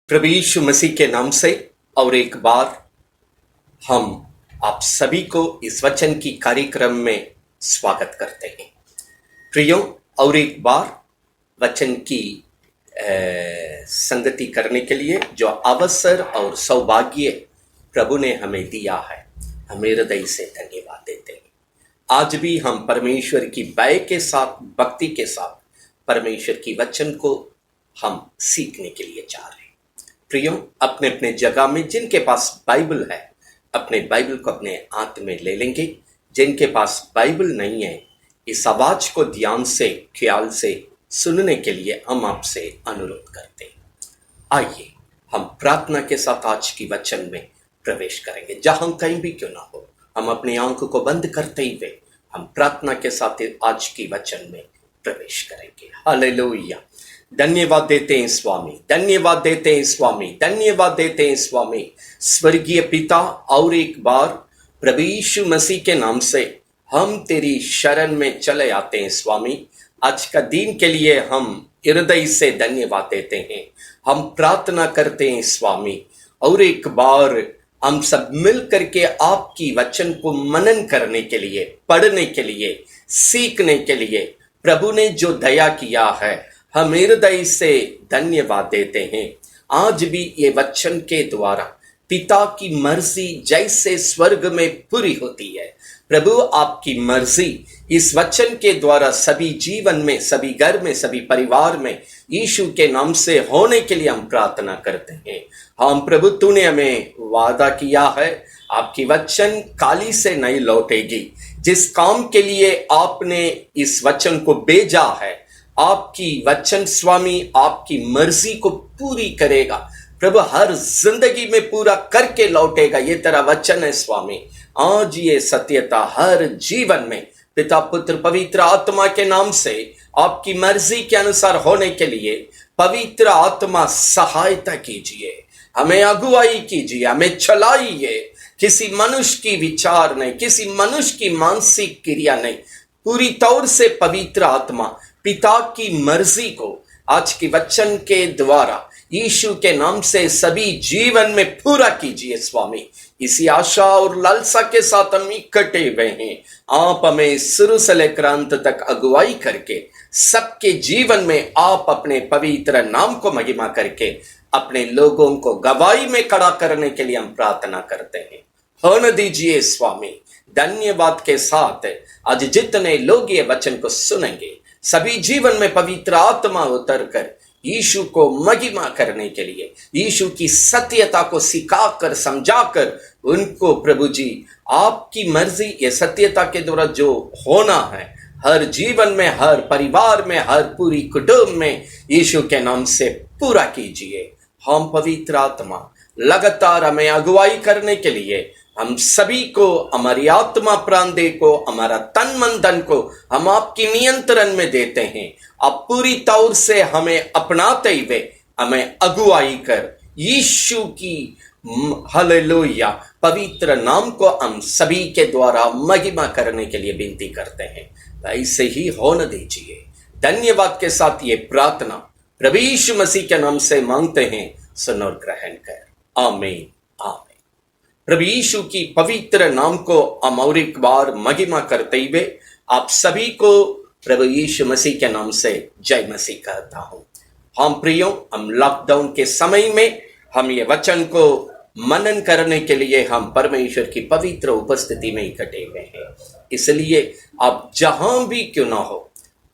प्रभु यीशु मसीह के नाम से और एक बार हम आप सभी को इस वचन की कार्यक्रम में स्वागत करते हैं। प्रियो, और एक बार वचन की संगति करने के लिए जो अवसर और सौभाग्य प्रभु ने हमें दिया है, हमें हृदय से धन्यवाद देते हैं। आज भी हम परमेश्वर की भय के साथ, भक्ति के साथ परमेश्वर की वचन को हम सीखने के लिए जा रहे हैं। प्रियो, अपने अपने जगह में जिनके पास बाइबल है, अपने बाइबल को अपने हाथ में ले लेंगे। जिनके पास बाइबल नहीं है, इस आवाज को ध्यान से, ख्याल से सुनने के लिए हम आपसे अनुरोध करते हैं। आइए हम प्रार्थना के साथ आज की वचन में प्रवेश करेंगे। जहां कहीं भी क्यों ना हो, हम अपनी आंखों को बंद करते हुए हम प्रार्थना के साथ आज की वचन में प्रवेश करेंगे। हालेलुया। धन्यवाद देते हैं स्वामी, धन्यवाद देते हैं स्वामी, धन्यवाद देते हैं स्वामी। स्वर्गीय पिता, और एक बार प्रभु यीशु मसीह के नाम से हम तेरी शरण में चले आते हैं स्वामी। आज का दिन के लिए हम हृदय से धन्यवाद देते हैं। हम प्रार्थना करते हैं स्वामी, और एक बार हम सब मिल करके आपकी वचन को मनन करने के लिए, पढ़ने के लिए, सीखने के लिए प्रभु ने जो दया किया है, हम हृदय से धन्यवाद देते हैं। आज भी ये वचन के द्वारा पिता की मर्जी जैसे स्वर्ग में पूरी होती है, प्रभु आपकी मर्जी इस वचन के द्वारा सभी जीवन में, सभी घर में, सभी परिवार में यीशु के नाम से होने के लिए हम प्रार्थना करते हैं। हम प्रभु, तूने हमें वादा किया है, आपकी वचन काली से नहीं लौटेगी। जिस काम के लिए आपने इस वचन को भेजा है, आपकी वचन स्वामी आपकी मर्जी को पूरी करेगा। प्रभु हर जिंदगी में पूरा करके लौटेगा, ये तेरा वचन है स्वामी। आज ये सत्यता हर जीवन में पिता, पुत्र, पवित्र आत्मा के नाम से आपकी मर्जी के अनुसार होने के लिए पवित्र आत्मा सहायता कीजिए, हमें अगुवाई कीजिए, हमें चलाइए। किसी मनुष्य की विचार नहीं, किसी मनुष्य की मानसिक क्रिया नहीं, पूरी तौर से पवित्र आत्मा पिता की मर्जी को आज की वचन के द्वारा यीशु के नाम से सभी जीवन में पूरा कीजिए स्वामी। इसी आशा और लालसा के साथ हम इकट्ठे हुए हैं। आप हमें शुरू से लेकर अंत तक अगुवाई करके सबके जीवन में आप अपने पवित्र नाम को महिमा करके अपने लोगों को गवाही में खड़ा करने के लिए हम प्रार्थना करते हैं। होने दीजिए स्वामी। धन्यवाद के साथ आज जितने लोग ये वचन को सुनेंगे, सभी जीवन में पवित्र आत्मा उतरकर यीशु को महिमा करने के लिए, यीशु की सत्यता को सिखाकर, समझाकर उनको प्रभु जी आपकी मर्जी ये सत्यता के द्वारा जो होना है हर जीवन में, हर परिवार में, हर पूरी कुटुंब में यीशु के नाम से पूरा कीजिए। हम पवित्र आत्मा लगातार हमें अगुवाई करने के लिए हम सभी को, हमारी आत्मा प्राण देह को, हमारा तन मन धन को हम आपकी नियंत्रण में देते हैं। आप पूरी तौर से हमें अपनाते हुए हमें अगुवाई कर यीशु की हालेलुया पवित्र नाम को हम सभी के द्वारा महिमा करने के लिए विनती करते हैं। ऐसे ही होने दीजिए। धन्यवाद के साथ ये प्रार्थना प्रभु यीशु मसीह के नाम से मांगते हैं, सुन और ग्रहण कर। आमीन, आमीन। प्रभु यीशु की पवित्र नाम को हम और एक बार महिमा करते हुए आप सभी को प्रभु यीशु मसीह के नाम से जय मसीह कहता हूं। हम प्रियो, हम लॉकडाउन के समय में हम ये वचन को मनन करने के लिए हम परमेश्वर की पवित्र उपस्थिति में इकट्ठे हुए हैं। इसलिए आप जहां भी क्यों ना हो,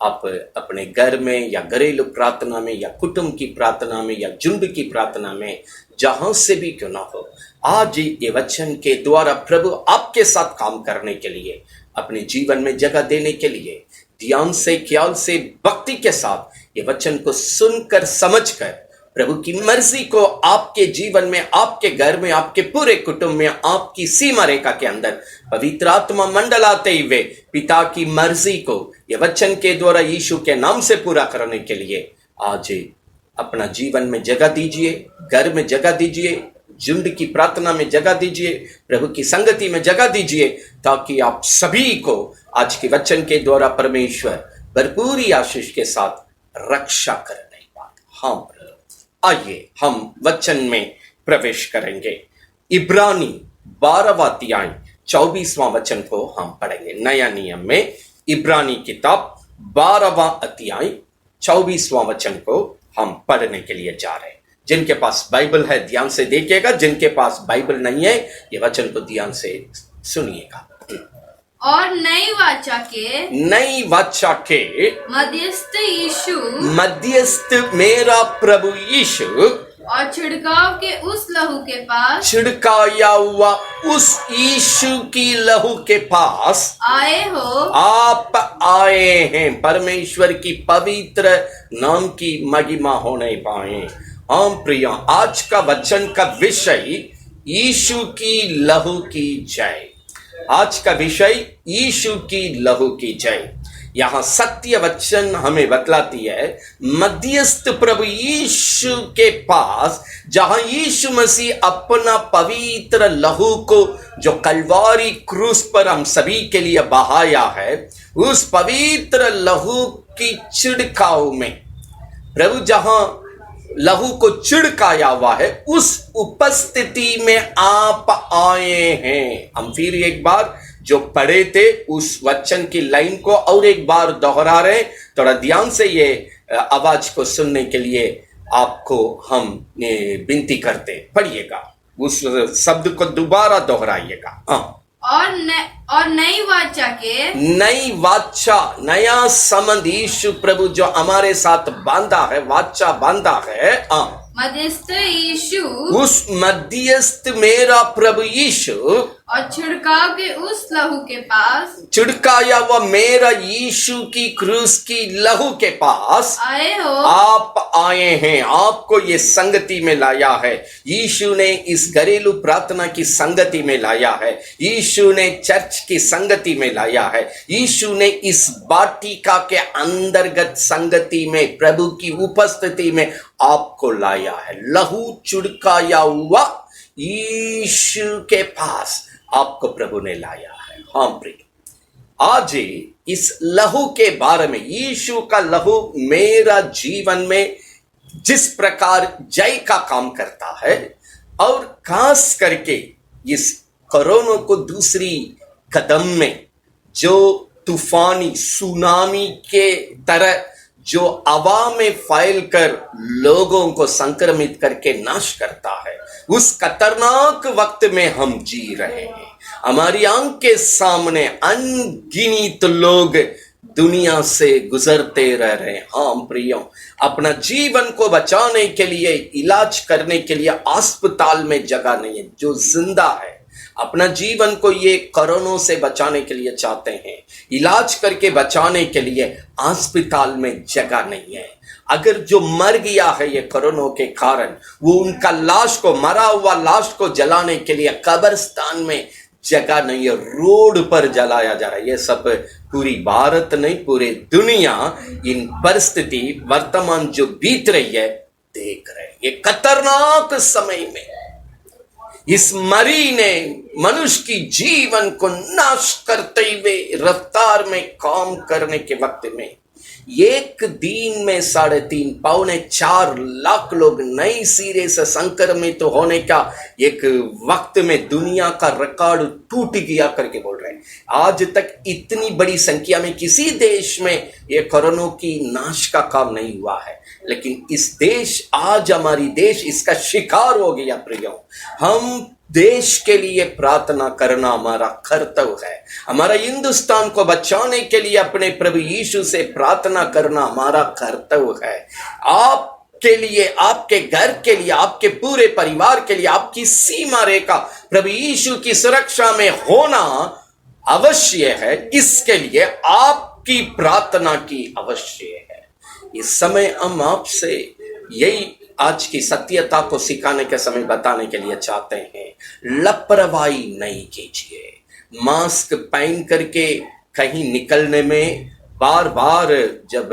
आप अपने घर में या घरेलू प्रार्थना में या कुटुंब की प्रार्थना में या झुंड की प्रार्थना में, जहां से भी क्यों ना हो, आज ये वचन के द्वारा प्रभु आपके साथ काम करने के लिए, अपने जीवन में जगह देने के लिए ध्यान से, ख्याल से, भक्ति के साथ ये वचन को सुनकर, समझकर प्रभु की मर्जी को आपके जीवन में, आपके घर में, आपके पूरे कुटुंब में, आपकी सीमा रेखा के अंदर पवित्र आत्मा मंडलाते हुए पिता की मर्जी को ये वचन के द्वारा यीशु के नाम से पूरा करने के लिए आज अपना जीवन में जगह दीजिए, घर में जगह दीजिए, झुंड की प्रार्थना में जगह दीजिए, प्रभु की संगति में जगह दीजिए, ताकि आप सभी को आज के वचन के द्वारा परमेश्वर भरपूरी आशीष के साथ रक्षा करने वाला। हाँ प्रभु, आइए हम वचन में प्रवेश करेंगे। इब्रानी 12वां अध्याय 24वां वचन को हम पढ़ेंगे। नया नियम में इब्रानी किताब 12वां अध्याय 24वां वचन को हम पढ़ने के लिए जा रहे हैं। जिनके पास बाइबल है ध्यान से देखिएगा, जिनके पास बाइबल नहीं है ये वचन को ध्यान से सुनिएगा। और नई वाचा के मध्यस्थ मेरा प्रभु यीशु और छिड़काव के उस लहू के पास, छिड़काया हुआ उस यीशु की लहू के पास आए हो। आप आए हैं। परमेश्वर की पवित्र नाम की महिमा होने पाए। हम प्रिय, आज का वचन का विषय यीशु की लहू की जय। आज का विषय यीशु की लहू की जय। यहां सत्य वचन हमें बतलाती है मध्यस्थ प्रभु यीशु के पास, जहां यीशु मसीह अपना पवित्र लहू को जो कलवारी क्रूस पर हम सभी के लिए बहाया है, उस पवित्र लहू की छिड़काव में प्रभु जहां लहू को छिड़काया हुआ है, उस उपस्थिति में आप आए हैं। हम फिर एक बार जो पढ़े थे उस वचन की लाइन को और एक बार दोहरा रहे। थोड़ा ध्यान से ये आवाज को सुनने के लिए आपको हम विनती करते। पढ़िएगा, उस शब्द को दोबारा दोहराइएगा। हाँ। और नई वाचा, नया संबंध यीशु प्रभु जो हमारे साथ बांधा है, वाचा बांधा है। हाँ। मध्यस्थ यीशु, उस मध्यस्थ मेरा प्रभु यीशु और छिड़काव के उस लहू के पास, छिड़काया हुआ मेरा यीशु की क्रूस की लहू के पास आए हो। आप आए हैं। आपको ये संगति में लाया है। यीशु ने इस घरेलू प्रार्थना की संगति में लाया है। यीशु ने चर्च की संगति में लाया है। यीशु ने इस वाटिका के अंतर्गत संगति में, प्रभु की उपस्थिति में आपको लाया है। लहू छिड़काया हुआ यीशु के पास आपको प्रभु ने लाया है। हाँ प्रिय, आज इस लहू के बारे में, यीशु का लहू मेरा जीवन में जिस प्रकार जय का काम करता है, और खास करके इस कोरोना को दूसरी कदम में जो तूफानी सुनामी के तरह जो हवा में फैल कर लोगों को संक्रमित करके नाश करता है, उस खतरनाक वक्त में हम जी रहे हैं। हमारी आंख के सामने अनगिनत लोग दुनिया से गुजरते रह रहे हैं। हाँ प्रियो, अपना जीवन को बचाने के लिए, इलाज करने के लिए अस्पताल में जगह नहीं है। जो जिंदा है अपना जीवन को ये कोरोना से बचाने के लिए चाहते हैं, इलाज करके बचाने के लिए अस्पताल में जगह नहीं है। अगर जो मर गया है ये कोरोना के कारण, वो उनका लाश को, मरा हुआ लाश को जलाने के लिए कब्रिस्तान में जगह नहीं है, रोड पर जलाया जा रहा है। ये सब पूरी भारत नहीं, पूरे दुनिया इन परिस्थिति वर्तमान जो बीत रही है देख रहे हैं। ये खतरनाक समय में इस मरी ने मनुष्य की जीवन को नाश करते हुए रफ्तार में काम करने के वक्त में एक दिन में 3.5 पौने 4 लाख लोग नई सिरे से संक्रमित होने का एक वक्त में दुनिया का रिकॉर्ड टूट गया करके बोल रहे हैं। आज तक इतनी बड़ी संख्या में किसी देश में ये कोरोना की नाश का काम नहीं हुआ है, लेकिन इस देश, आज हमारी देश इसका शिकार हो गया। प्रियो, हम देश के लिए प्रार्थना करना हमारा कर्तव्य है। हमारा हिंदुस्तान को बचाने के लिए अपने प्रभु यीशु से प्रार्थना करना हमारा कर्तव्य है। आपके लिए, आपके घर के लिए, आपके पूरे परिवार के लिए, आपकी सीमा रेखा प्रभु यीशु की सुरक्षा में होना अवश्य है। इसके लिए आपकी प्रार्थना की आवश्यक है। इस समय हम आपसे यही आज की सत्यता को सिखाने के समय बताने के लिए चाहते हैं। लापरवाही नहीं कीजिए। मास्क पहन करके कहीं निकलने में बार बार जब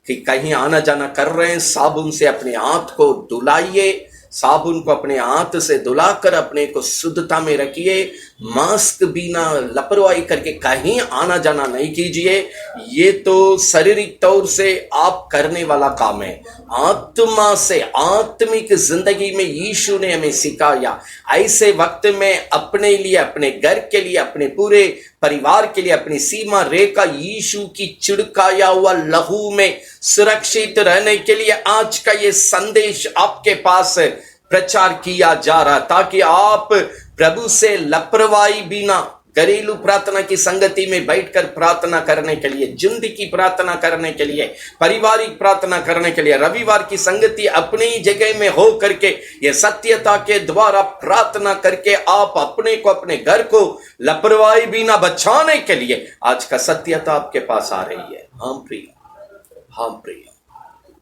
कहीं आना जाना कर रहे हैं, साबुन से अपने हाथ को धुलाइए। साबुन को अपने हाथ से धुलाकर अपने को शुद्धता में रखिए। मास्क बिना लापरवाही करके कहीं आना जाना नहीं कीजिए। ये तो शारीरिक तौर से आप करने वाला काम है। आत्मा से आत्मिक जिंदगी में यीशु ने हमें सिखाया। ऐसे वक्त में अपने लिए, अपने घर के लिए, अपने पूरे परिवार के लिए, अपनी सीमा रेखा यीशु की छिड़काया हुआ लहू में सुरक्षित रहने के लिए आज का ये संदेश आपके पास प्रचार किया जा रहा, ताकि आप प्रभु से लापरवाही बिना घरेलू प्रार्थना की संगति में बैठकर प्रार्थना करने के लिए, जिंदगी की प्रार्थना करने के लिए, पारिवारिक प्रार्थना करने के लिए, रविवार की संगति अपनी ही जगह में हो करके ये सत्यता के द्वारा प्रार्थना करके आप अपने को, अपने घर को लापरवाही बिना बचाने के लिए आज का सत्यता आपके पास आ रही है। हाँ प्रिय, हाँ प्रिय,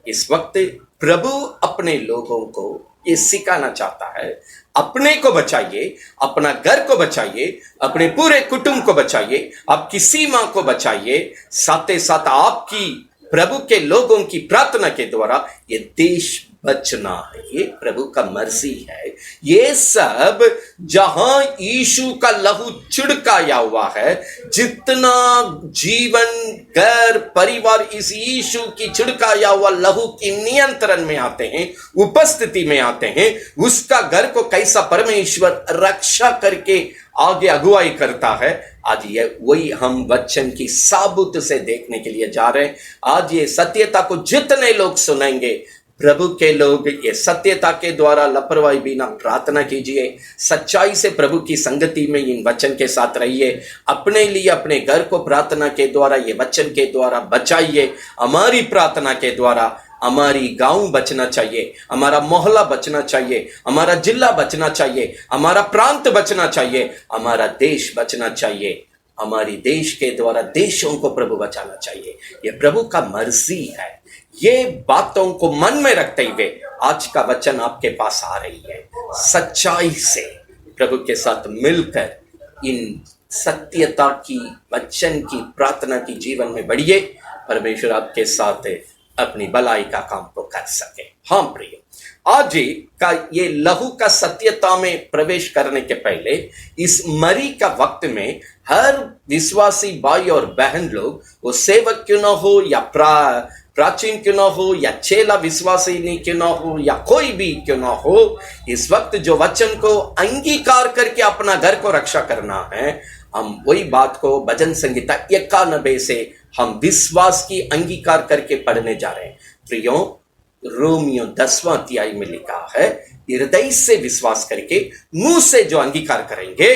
इस वक्त प्रभु अपने लोगों को ये सिखाना चाहता है, अपने को बचाइए, अपना घर को बचाइए, अपने पूरे कुटुंब को बचाइए, आपकी सीमा को बचाइए, साथ ही साथ आपकी प्रभु के लोगों की प्रार्थना के द्वारा ये देश बचना है। ये प्रभु का मर्जी है। ये सब जहां यीशु का लहू छिड़काया हुआ है, जितना जीवन, घर, परिवार इस यीशु की छिड़काया हुआ लहू की नियंत्रण में आते हैं, उपस्थिति में आते हैं, उसका घर को कैसा परमेश्वर रक्षा करके आगे अगुवाई करता है, आज ये वही हम वचन की साबुत से देखने के लिए जा रहे हैं। आज ये सत्यता को जितने लोग सुनेंगे, प्रभु के लोग, ये सत्यता के द्वारा लापरवाही बिना प्रार्थना कीजिए, सच्चाई से प्रभु की संगति में इन वचन के साथ रहिए, अपने लिए, अपने घर को प्रार्थना के द्वारा, ये वचन के द्वारा बचाइए। हमारी प्रार्थना के द्वारा हमारी गांव बचना चाहिए, हमारा मोहल्ला बचना चाहिए, हमारा जिला बचना चाहिए, हमारा प्रांत बचना चाहिए, हमारा देश बचना चाहिए। हमारी देश के द्वारा देशों को प्रभु बचाना चाहिए। ये प्रभु का मर्जी है। ये बातों को मन में रखते हुए आज का वचन आपके पास आ रही है। सच्चाई से प्रभु के साथ मिलकर इन सत्यता की, वचन की प्रार्थना की जीवन में बढ़िए। परमेश्वर आपके साथ अपनी भलाई का काम को कर सके। हाँ प्रिय, आज का ये लहू का सत्यता में प्रवेश करने के पहले, इस मरी का वक्त में हर विश्वासी भाई और बहन लोग, वो सेवक क्यों ना हो या प्राचीन क्यों ना हो या चेला विश्वासी नहीं क्यों ना हो या कोई भी क्यों ना हो, इस वक्त जो वचन को अंगीकार करके अपना घर को रक्षा करना है, हम वही बात को भजन संहिता 91 से हम विश्वास की अंगीकार करके पढ़ने जा रहे हैं। प्रियो, रोमियो 10वां अध्याय में लिखा है, हृदय से विश्वास करके मुंह से जो अंगीकार करेंगे,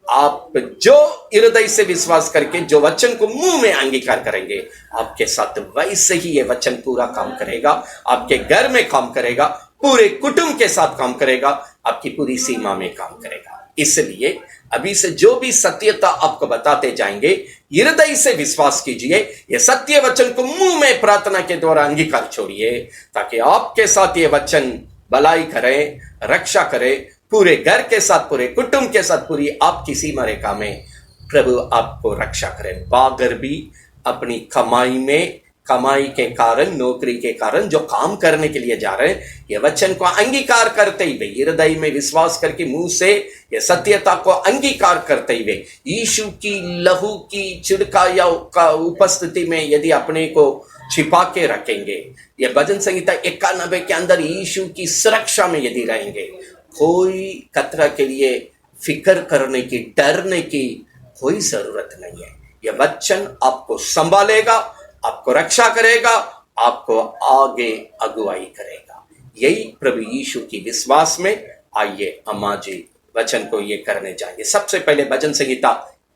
आप जो हृदय से विश्वास करके जो वचन को मुंह में अंगीकार करेंगे, आपके साथ वैसे ही ये वचन पूरा काम करेगा। आपके घर में काम करेगा, पूरे कुटुंब के साथ काम करेगा, आपकी पूरी सीमा में काम करेगा। इसलिए अभी से जो भी सत्यता आपको बताते जाएंगे, हृदय से विश्वास कीजिए। ये सत्य वचन को मुंह में प्रार्थना के द्वारा अंगीकार छोड़िए, ताकि आपके साथ ये वचन भलाई करे, रक्षा करे, पूरे घर के साथ, पूरे कुटुंब के साथ, पूरी आपकी सीमा रेखा में प्रभु आपको रक्षा करे। बागर भी अपनी कमाई के कारण, नौकरी के कारण जो काम करने के लिए जा रहे हैं, ये वचन को अंगीकार करते हुए, हृदय में विश्वास करके मुंह से ये सत्यता को अंगीकार करते हुए, यीशु की लहू की छिड़काया का उपस्थिति में यदि अपने को छिपा के रखेंगे, ये भजन संहिता 91 के अंदर यीशु की सुरक्षा में यदि रहेंगे, कोई खतरा के लिए फिक्र करने की, डरने की कोई जरूरत नहीं है। यह वचन आपको संभालेगा, आपको रक्षा करेगा, आपको आगे अगुवाई करेगा। यही प्रभु यीशु की विश्वास में आइए हम आज वचन को ये करने जाएंगे। सबसे पहले भजन संहिता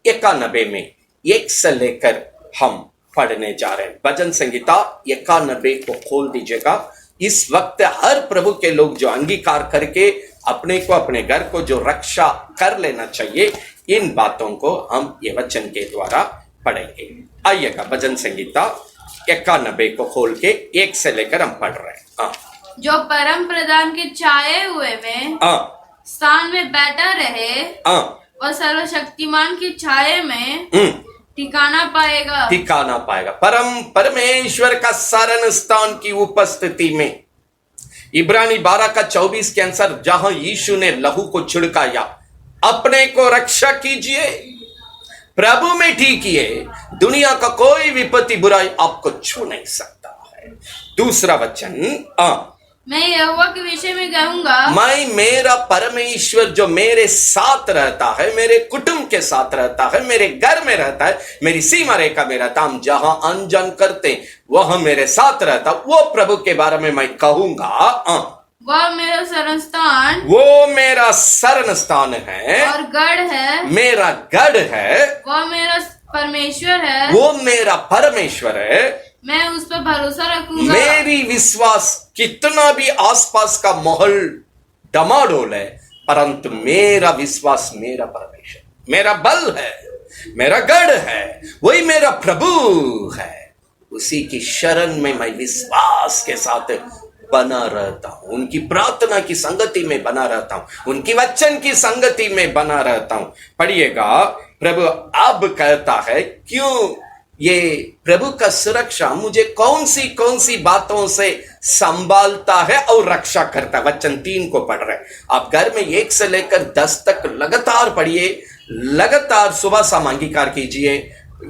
91 में 1 से लेकर हम पढ़ने जा रहे हैं। भजन संहिता 91 को खोल दीजिएगा। इस वक्त हर प्रभु के लोग जो अंगीकार करके अपने को, अपने घर को जो रक्षा कर लेना चाहिए, इन बातों को हम ये वचन के द्वारा पढ़ेंगे। आइएगा, भजन संहिता 91 को खोल के 1 से लेकर हम पढ़ रहे हैं। जो परम प्रधान के छाए हुए में स्थान में बैठा रहे, वह सर्वशक्तिमान की छाए में ठिकाना पाएगा। परमेश्वर का शरण स्थान की उपस्थिति में, इब्रानी 12 का 24 के अनुसार, जहां यीशु ने लहू को छिड़काया, अपने को रक्षा कीजिए, प्रभु में टीकिए, दुनिया का कोई विपत्ति बुराई आपको छू नहीं सकता है। दूसरा वचन, मैं यहोवा के विषय में कहूंगा, मैं मेरा परमेश्वर जो मेरे साथ रहता है, मेरे कुटुंब के साथ रहता है, मेरे घर में रहता है, मेरी सीमा रेखा में रहता, हम जहां अनजान करते वह मेरे साथ रहता, वो प्रभु के बारे में मैं कहूंगा। वह मेरा शरण स्थान, वो मेरा शरण स्थान है और गढ़ है, मेरा गढ़ है, वह मेरा परमेश्वर है, वो मेरा परमेश्वर है, मैं उस पर भरोसा रखूंगा। मेरी विश्वास कितना भी आसपास का माहौल डमाडोल है, परंतु मेरा विश्वास मेरा परमेश्वर, मेरा बल है, मेरा गढ़ है, वही मेरा प्रभु है, उसी की शरण में मैं विश्वास के साथ बना रहता हूं, उनकी प्रार्थना की संगति में बना रहता हूं, उनकी वचन की संगति में बना रहता हूं। पढ़िएगा, प्रभु अब कहता है, क्यों ये प्रभु का सुरक्षा मुझे कौन सी बातों से संभालता है और रक्षा करता है। वचन 3 को पढ़ रहे, आप घर में 1 से लेकर 10 तक लगातार पढ़िए, लगातार सुबह शाम अंगीकार कीजिए।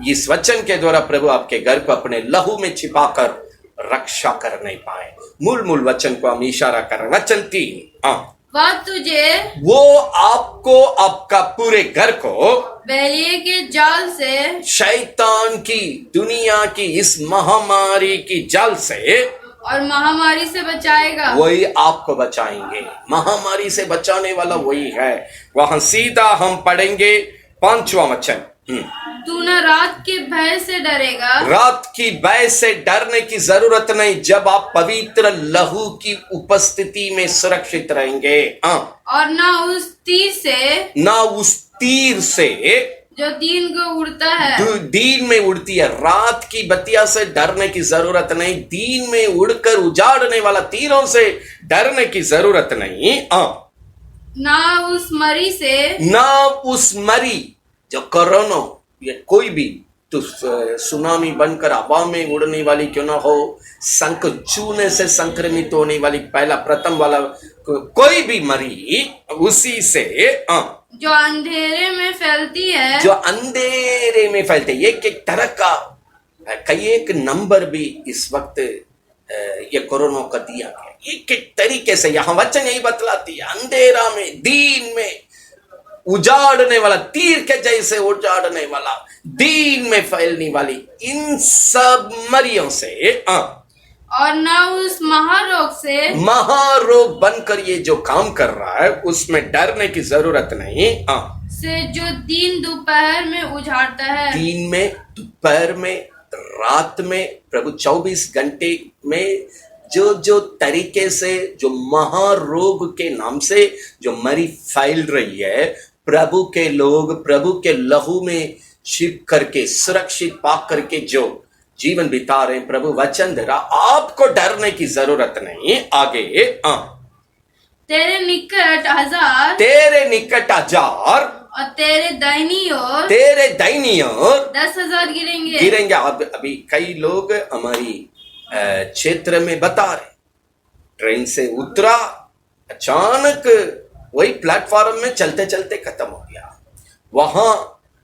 इस वचन के द्वारा प्रभु आपके घर को अपने लहू में छिपाकर रक्षा कर नहीं पाए। मूल वचन को हम इशारा कर रहे हैं। वचन 3, वह तुझे, वो आपको, आपका पूरे घर को बहलिये के जाल से, शैतान की, दुनिया की इस महामारी की जाल से और महामारी से बचाएगा। वही आपको बचाएंगे, महामारी से बचाने वाला वही है। वहां सीधा हम पढ़ेंगे 5वां वचन, तू न रात के भय से डरेगा, रात की भय से डरने की जरूरत नहीं, जब आप पवित्र लहू की उपस्थिति में सुरक्षित रहेंगे। और ना उस तीर से, ना उस तीर से जो दिन को उड़ता है, दिन में उड़ती है। रात की बत्तियां से डरने की जरूरत नहीं, दिन में उड़कर उजाड़ने वाला तीरों से डरने की जरूरत नहीं। ना उस मरी से, ना उस मरी जो कोरोना या कोई भी तो सुनामी बनकर हवा में उड़ने वाली क्यों ना हो, शंख छूने से संक्रमित होने वाली प्रथम वाला कोई भी मरी, उसी से जो अंधेरे में फैलती है, जो अंधेरे में फैलते, एक तरह का कई एक नंबर भी इस वक्त ये कोरोना का दिया गया, एक तरीके से यहाँ वचन यही बतलाती है, अंधेरा में, दिन में उजाड़ने वाला, तीर के जैसे उजाड़ने वाला, दिन में फैलने वाली इन सब मरियों से, और ना उस महारोग से, महारोग बनकर ये जो काम कर रहा है उसमें डरने की जरूरत नहीं। से जो दिन दोपहर में उजाड़ता है, दिन में, दोपहर में, रात में, प्रभु 24 घंटे में जो तरीके से जो महारोग के नाम से जो मरी फैल रही है, प्रभु के लोग प्रभु के लहू में छिप करके सुरक्षित पाक करके जो जीवन बिता रहे हैं, प्रभु वचन दे रहा, आपको डरने की जरूरत नहीं। आगे, तेरे निकट 1000, तेरे निकट 1000 और तेरे दाहिनी ओर, 10,000 गिरेंगे। अभी कई लोग हमारी क्षेत्र में बता रहे, ट्रेन से उतरा, अचानक वही प्लेटफॉर्म में चलते चलते खत्म हो गया, वहां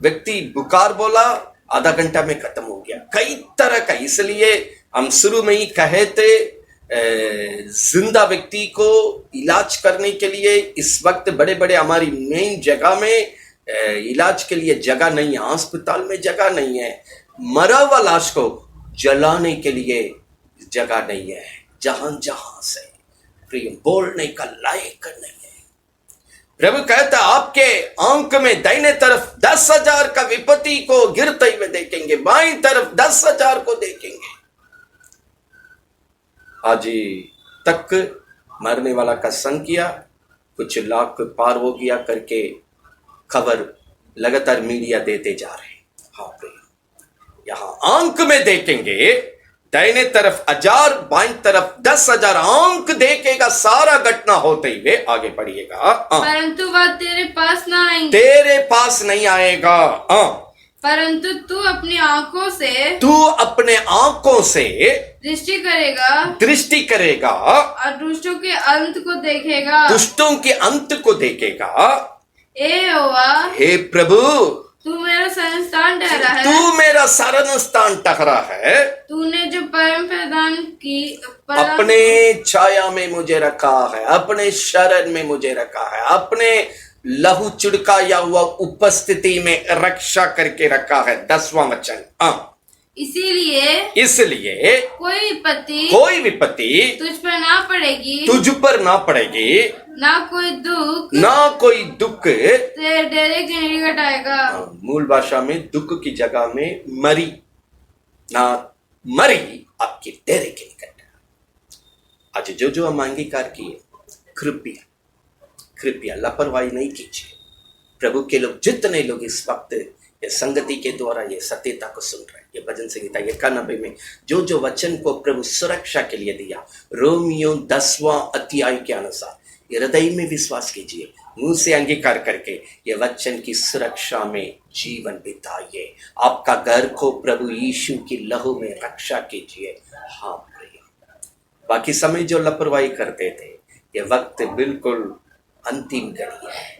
व्यक्ति बुखार बोला, आधा घंटा में खत्म हो गया, कई तरह का। इसलिए हम शुरू में ही कहे थे, जिंदा व्यक्ति को इलाज करने के लिए इस वक्त बड़े बड़े हमारी मेन जगह में इलाज के लिए जगह नहीं है, अस्पताल में जगह नहीं है, मरा हुआ लाश को जलाने के लिए जगह नहीं है, जहां से प्रिय बोलने का लायक नहीं है। प्रभु कहता, आपके आंख में दाहिने तरफ 10,000 का विपत्ति को गिरते हुए देखेंगे, बाईं तरफ 10,000 को देखेंगे। आज तक मरने वाला का संख्या कुछ लाख पार हो गया करके खबर लगातार मीडिया देते जा रहे हैं। हाँ प्रिय, यहाँ आंख में देखेंगे, दाहिने तरफ 1000, बाईं तरफ 10,000 अंक देखेगा, सारा घटना होते हुए। आगे पढ़िएगा, परंतु वह तेरे पास ना आएंगे, तेरे पास नहीं आएगा, परंतु तू अपनी आंखों से दृष्टि करेगा और दुष्टों के अंत को देखेगा, दुष्टों के अंत को देखेगा। यहोवा हे प्रभु, तू मेरा शरणस्थान ठहरा है। तू मेरा शरणस्थान ठहरा है। तूने जो परम प्रदान की अपने छाया में मुझे रखा है, अपने शरण में मुझे रखा है, अपने लहू चुड़काया हुआ उपस्थिति में रक्षा करके रखा है। 10वां वचन। इसलिए कोई विपत्ति तुझ पर ना पड़ेगी, तुझ पर ना पड़ेगी, ना कोई दुख तेरे डेरे के निकट आएगा। मूल भाषा में दुख की जगह में मरी आपके डेरे के निकट। आज जो हम अंगीकार किए, कृपया लापरवाही नहीं कीजिए। प्रभु के लोग, जितने लोग इस वक्त ये संगति के द्वारा ये सत्यता को सुन रहे हैं, ये भजन संहिता 91 में जो वचन को प्रभु सुरक्षा के लिए दिया, रोमियो 10वां अध्याय के अनुसार हृदय में विश्वास कीजिए, मुंह से अंगीकार करके ये वचन की सुरक्षा में जीवन बिताइए। आपका घर को प्रभु यीशु की लहू में रक्षा कीजिए। हाँ प्रिय, बाकी समय जो लापरवाही करते थे, ये वक्त बिल्कुल अंतिम घड़ी है।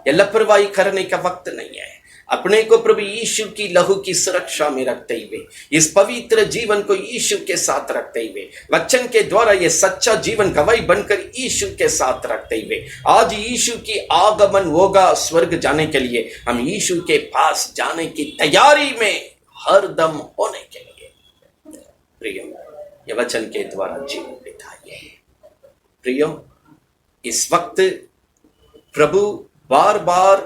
ये लापरवाही करने का वक्त नहीं है। अपने को प्रभु यीशु की लहू की सुरक्षा में रखते हुए, इस पवित्र जीवन को यीशु के साथ रखते हुए, वचन के द्वारा ये सच्चा जीवन गवाही बनकर यीशु के साथ रखते हुए, आज यीशु की आगमन होगा स्वर्ग जाने के लिए, हम यीशु के पास जाने की तैयारी में हरदम होने के लिए प्रियो, ये वचन के द्वारा जीवन बिताइए। प्रियो, इस वक्त प्रभु बार बार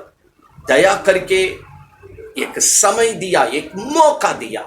दया करके एक समय दिया, एक मौका दिया।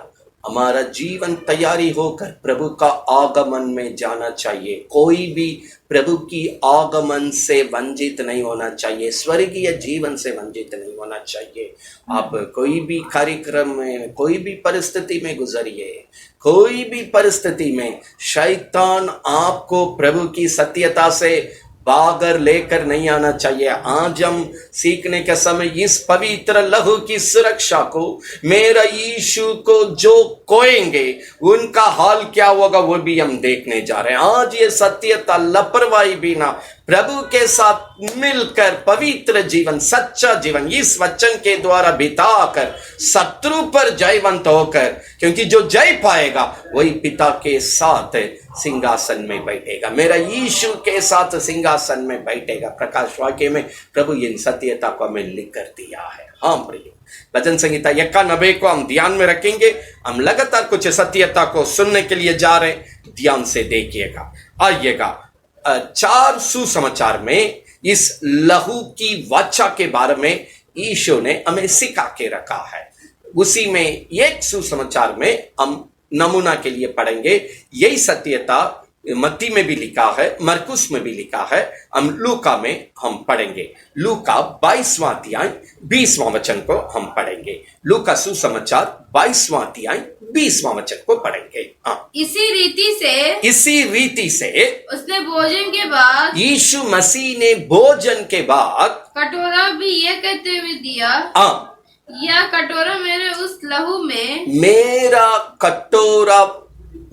हमारा जीवन तैयारी होकर प्रभु का आगमन में जाना चाहिए। कोई भी प्रभु की आगमन से वंचित नहीं होना चाहिए, स्वर्गीय जीवन से वंचित नहीं होना चाहिए। आप कोई भी कार्यक्रम में, कोई भी परिस्थिति में गुजरिए, कोई भी परिस्थिति में शैतान आपको प्रभु की सत्यता से बागर लेकर नहीं आना चाहिए। आज हम सीखने के समय इस पवित्र लहू की सुरक्षा को, मेरा यीशु को जो कोएंगे उनका हाल क्या होगा वो भी हम देखने जा रहे हैं। आज ये सत्यता, लापरवाही बिना प्रभु के साथ मिलकर पवित्र जीवन, सच्चा जीवन इस वचन के द्वारा बिताकर शत्रु पर जयवंत होकर, क्योंकि जो जय पाएगा वही पिता के साथ सिंहासन में बैठेगा, मेरा यीशु के साथ सिंहासन में बैठेगा। प्रकाश वाक्य में प्रभु इन सत्यता को हमें लिख कर दिया है। हाँ प्रिय, भजन संहिता 91 को हम ध्यान में रखेंगे। हम लगातार कुछ सत्यता को सुनने के लिए जा रहे हैं, ध्यान से देखिएगा। आइएगा, 4 सुसमाचार में इस लहू की वाचा के बारे में यीशु ने हमें सिखा के रखा है। उसी में एक सुसमाचार में हम नमूना के लिए पढ़ेंगे। यही सत्यता मत्ती में भी लिखा है, मरकुस में भी लिखा है, हम लूका में हम पढ़ेंगे। लूका 22वां अध्याय 20वां वचन को हम पढ़ेंगे। लूका सुसमाचार 22वां अध्याय 20वां वचन को पढ़ेंगे। हाँ, इसी रीति से उसने भोजन के बाद, यीशु मसीह ने भोजन के बाद कटोरा भी ये कहते हुए दिया, हाँ, यह कटोरा मेरे उस लहू में, मेरा कटोरा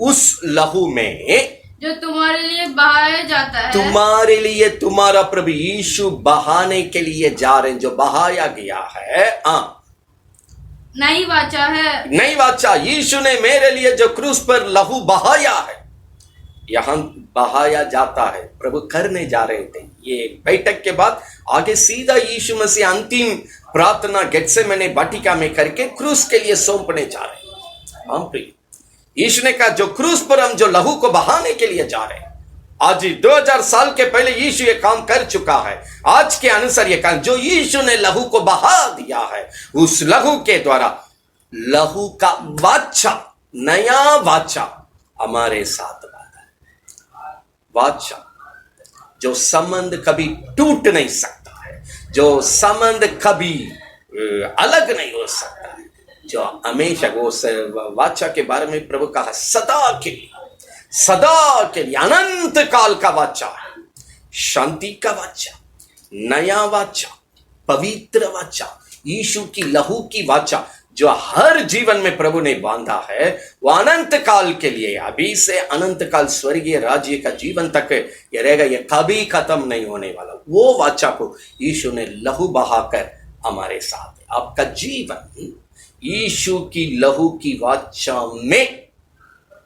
उस लहू में जो तुम्हारे लिए बहाया जाता है। तुम्हारे लिए तुम्हारा प्रभु यीशु बहाने के लिए जा रहे हैं, जो बहाया गया है। नई वाचा है, नई वाचा। यीशु ने मेरे लिए जो क्रूस पर लहू बहाया है, यहां बहाया जाता है, प्रभु करने जा रहे थे। ये बैठक के बाद आगे सीधा यीशु मसीह अंतिम प्रार्थना गेत्सेमने वाटिका में करके क्रूस के लिए सौंपने जा रहे हैं। हम प्रिय, यीशु ने कहा जो क्रूस पर हम जो लहू को बहाने के लिए जा रहे हैं, आज 2000 साल के पहले यीशु ये काम कर चुका है। आज के अनुसार ये काम जो यीशु ने लहू को बहा दिया है, उस लहू के द्वारा लहू का वाचा, नया वाचा हमारे साथ वाचा, जो संबंध कभी टूट नहीं सकता है, जो संबंध कभी अलग नहीं हो सकता है, जो हमेशा वो वाचा के बारे में प्रभु कहा सदा के लिए अनंत काल का वाचा है, शांति का वाचा, नया वाचा, पवित्र वाचा, यीशु की लहू की वाचा, जो हर जीवन में प्रभु ने बांधा है वो अनंत काल के लिए, अभी से अनंत काल स्वर्गीय राज्य का जीवन तक ये रहेगा, ये कभी खत्म नहीं होने वाला। वो वाचा को यीशु ने लहू बहाकर हमारे साथ है। आपका जीवन यीशु की लहू की वाचा में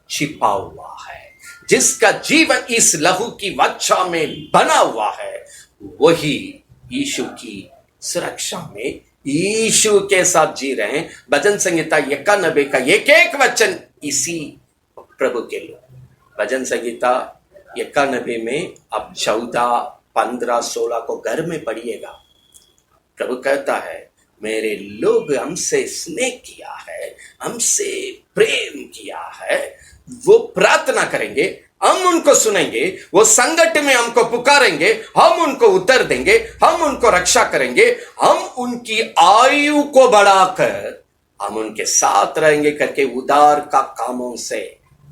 छिपा हुआ है। जिसका जीवन इस लहू की वाचा में बना हुआ है वही यीशु की सुरक्षा में यीशु के साथ जी रहे हैं। भजन संहिता 91 का एक एक वचन इसी प्रभु के लोग। भजन संहिता 91 में अब 14, 15, 16 को घर में पढ़िएगा। प्रभु कहता है मेरे लोग हमसे स्नेह किया है, हमसे प्रेम किया है, वो प्रार्थना करेंगे, हम उनको सुनेंगे, वो संकट में हमको पुकारेंगे, हम उनको उत्तर देंगे, हम उनको रक्षा करेंगे, हम उनकी आयु को बढ़ाकर हम उनके साथ रहेंगे करके उदार का कामों से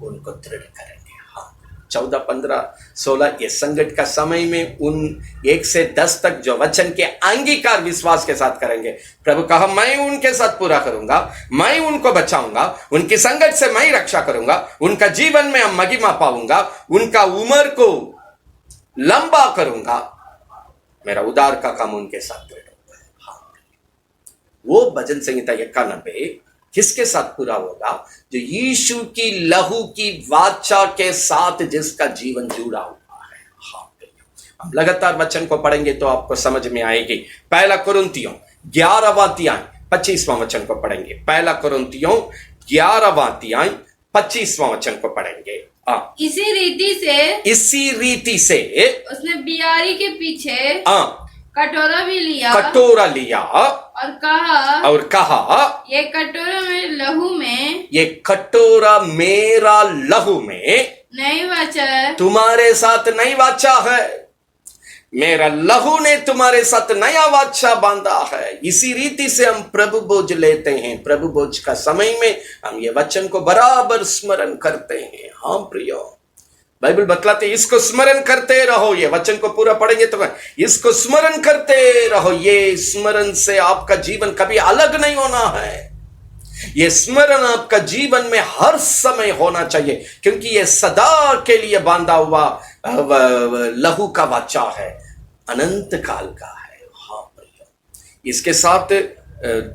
उनको दृढ़ करेंगे। हाँ, 14, 15, 16 ये संकट का समय में उन 1 से 10 तक जो वचन के अंगीकार विश्वास के साथ करेंगे, प्रभु कहा मैं उनके साथ पूरा करूंगा, मैं उनको बचाऊंगा, उनकी संकट से मैं रक्षा करूंगा, उनका जीवन में हम महिमा पाऊंगा, उनका उम्र को लंबा करूंगा, मेरा उदार का काम उनके साथ दृढ़ होगा। हाँ, वो भजन संहिता 91 किसके साथ पूरा होगा? जो यीशु की लहू की वाचा के साथ जिसका जीवन जुड़ा हुआ है। हाँ, हम लगातार वचन को पढ़ेंगे तो आपको समझ में आएगी। पहला कुरिन्थियों 11वां अध्याय 25वां वचन को पढ़ेंगे। पहला कुरिन्थियों 11वां अध्याय 25वां वचन को पढ़ेंगे। इसी रीति से उसने बियारी के पीछे कटोरा भी लिया, और कहा ये कटोरा मेरे लहू में, ये कटोरा मेरा लहू में नई वाचा है, तुम्हारे साथ नई वाचा है। मेरा लहू ने तुम्हारे साथ नया वाचा बांधा है। इसी रीति से हम प्रभु भोज लेते हैं। प्रभु भोज का समय में हम ये वचन को बराबर स्मरण करते हैं। हाँ प्रियो, बाइबल बतलाते इसको स्मरण करते रहो। ये वचन को पूरा पढ़ेंगे तो इसको स्मरण करते रहो। ये स्मरण से आपका जीवन कभी अलग नहीं होना है। ये स्मरण आपका जीवन में हर समय होना चाहिए, क्योंकि ये सदा के लिए बांधा हुआ लहू का वाचा है, अनंत काल का है। हाँ भैया, इसके साथ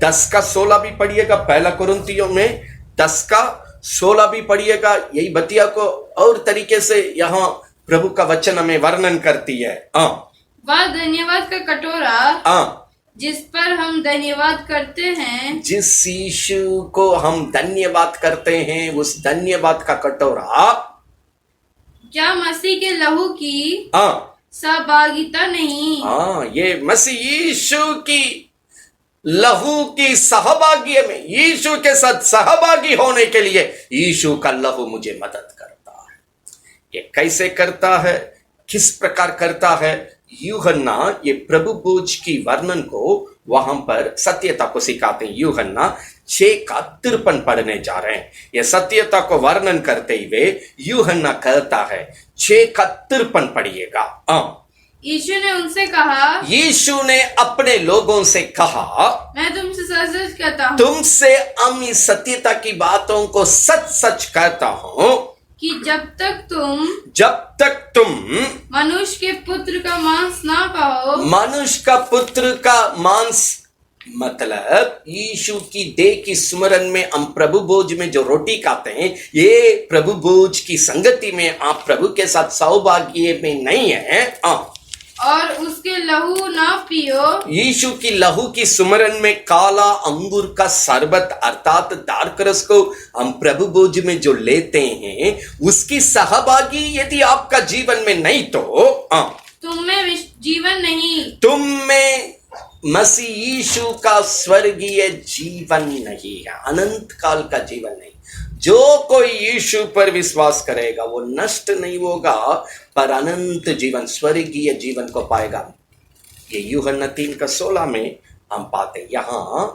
10 का 16 भी पढ़िएगा। पहला कुरिन्थियों में 10 का 16 भी पढ़िएगा। यही बतिया को और तरीके से यहाँ प्रभु का वचन हमें वर्णन करती है। वह धन्यवाद का कटोरा जिस पर हम धन्यवाद करते हैं, जिस यीशु को हम धन्यवाद करते हैं, उस धन्यवाद का कटोरा क्या मसीह के लहू की सहभागिता नहीं? ये मसीह यीशु की लहू की सहभागी में, यीशु के साथ सहभागी होने के लिए यीशु का लहू मुझे मदद करता है। ये कैसे करता है, किस प्रकार करता है? यूहन्ना ये प्रभु भोज की वर्णन को वहां पर सत्यता को सिखाते हैं। यूहन्ना 6:53 पढ़ने जा रहे हैं। ये सत्यता को वर्णन करते हुए यूहन्ना कहता है, 6:53 पढ़िएगा। यीशु ने उनसे कहा, यीशु ने अपने लोगों से कहा, मैं तुमसे सच सच कहता हूँ, तुमसे हम इस सत्यता की बातों को सच सच कहता हूँ कि जब तक तुम मनुष्य के पुत्र का मांस ना पाओ, मनुष्य का पुत्र का मांस मतलब यीशु की देह की स्मरण में हम प्रभु भोज में जो रोटी खाते हैं, ये प्रभु भोज की संगति में आप प्रभु के साथ सौभाग्य में नहीं है। और उसके लहू ना पियो, यीशु की लहू की सुमरन में काला अंगूर का शरबत अर्थात दारकरस को हम प्रभु भोज में जो लेते हैं, उसकी सहभागी यदि आपका जीवन में नहीं तो तुम में जीवन नहीं, तुम में मसीह यीशु का स्वर्गीय जीवन नहीं है, अनंत काल का जीवन नहीं। जो कोई यीशु पर विश्वास करेगा वो नष्ट नहीं होगा, पर अनंत जीवन, स्वर्गीय जीवन को पाएगा। ये यूहन्ना 3:16 में हम पाते, यहां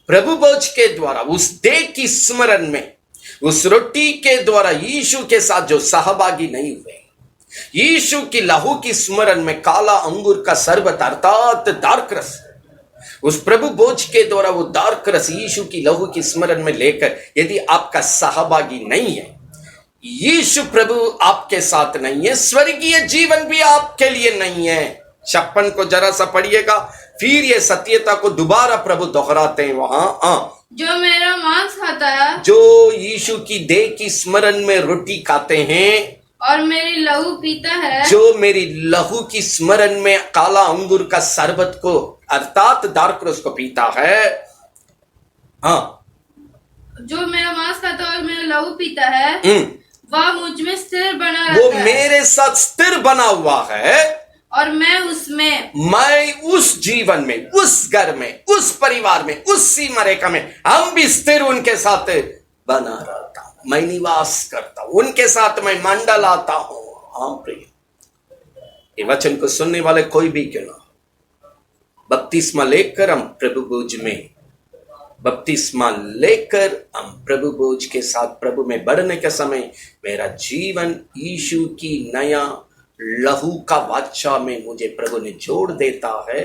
प्रभु भोज के द्वारा उस देह की स्मरण में, उस रोटी के द्वारा यीशु के साथ जो सहभागी नहीं हुए, यीशु की लहू की स्मरण में काला अंगूर का शरबत अर्थात दारकरस, उस प्रभु भोज के द्वारा वो दार्क रस यीशु की लहू की स्मरण में लेकर यदि आपका सहभागी नहीं है, यीशु प्रभु आपके साथ नहीं है, स्वर्गीय जीवन भी आपके लिए नहीं है। 56 को जरा सा पढ़िएगा, फिर ये सत्यता को दोबारा प्रभु दोहराते हैं वहां। जो मेरा मांस खाता है, जो यीशु की देह की स्मरण में रोटी खाते हैं और मेरी लहू पीता है, जो मेरी लहू की स्मरण में काला अंगूर का शरबत को अर्थात दार्क रस को पीता है, जो मेरा मांस खाता है और मेरा लहू पीता है, वह मुझ में स्थिर बना रहता वो है। मेरे साथ स्थिर बना हुआ है और मैं उसमें, मैं उस जीवन में, उस घर में, उस परिवार में, उस सीमा रेखा में हम भी स्थिर उनके साथ बना रहता हूं। मैं निवास करता हूं उनके साथ, मैं मंडल आता हूं। हाँ प्रिय, ये वचन को सुनने वाले कोई भी क्यों ना, बपतिस्मा लेकर हम प्रभु भोज में, बपतिस्मा लेकर हम प्रभु भोज के साथ प्रभु में बढ़ने के समय मेरा जीवन यीशु की नया लहू का वाचा में मुझे प्रभु ने जोड़ देता है,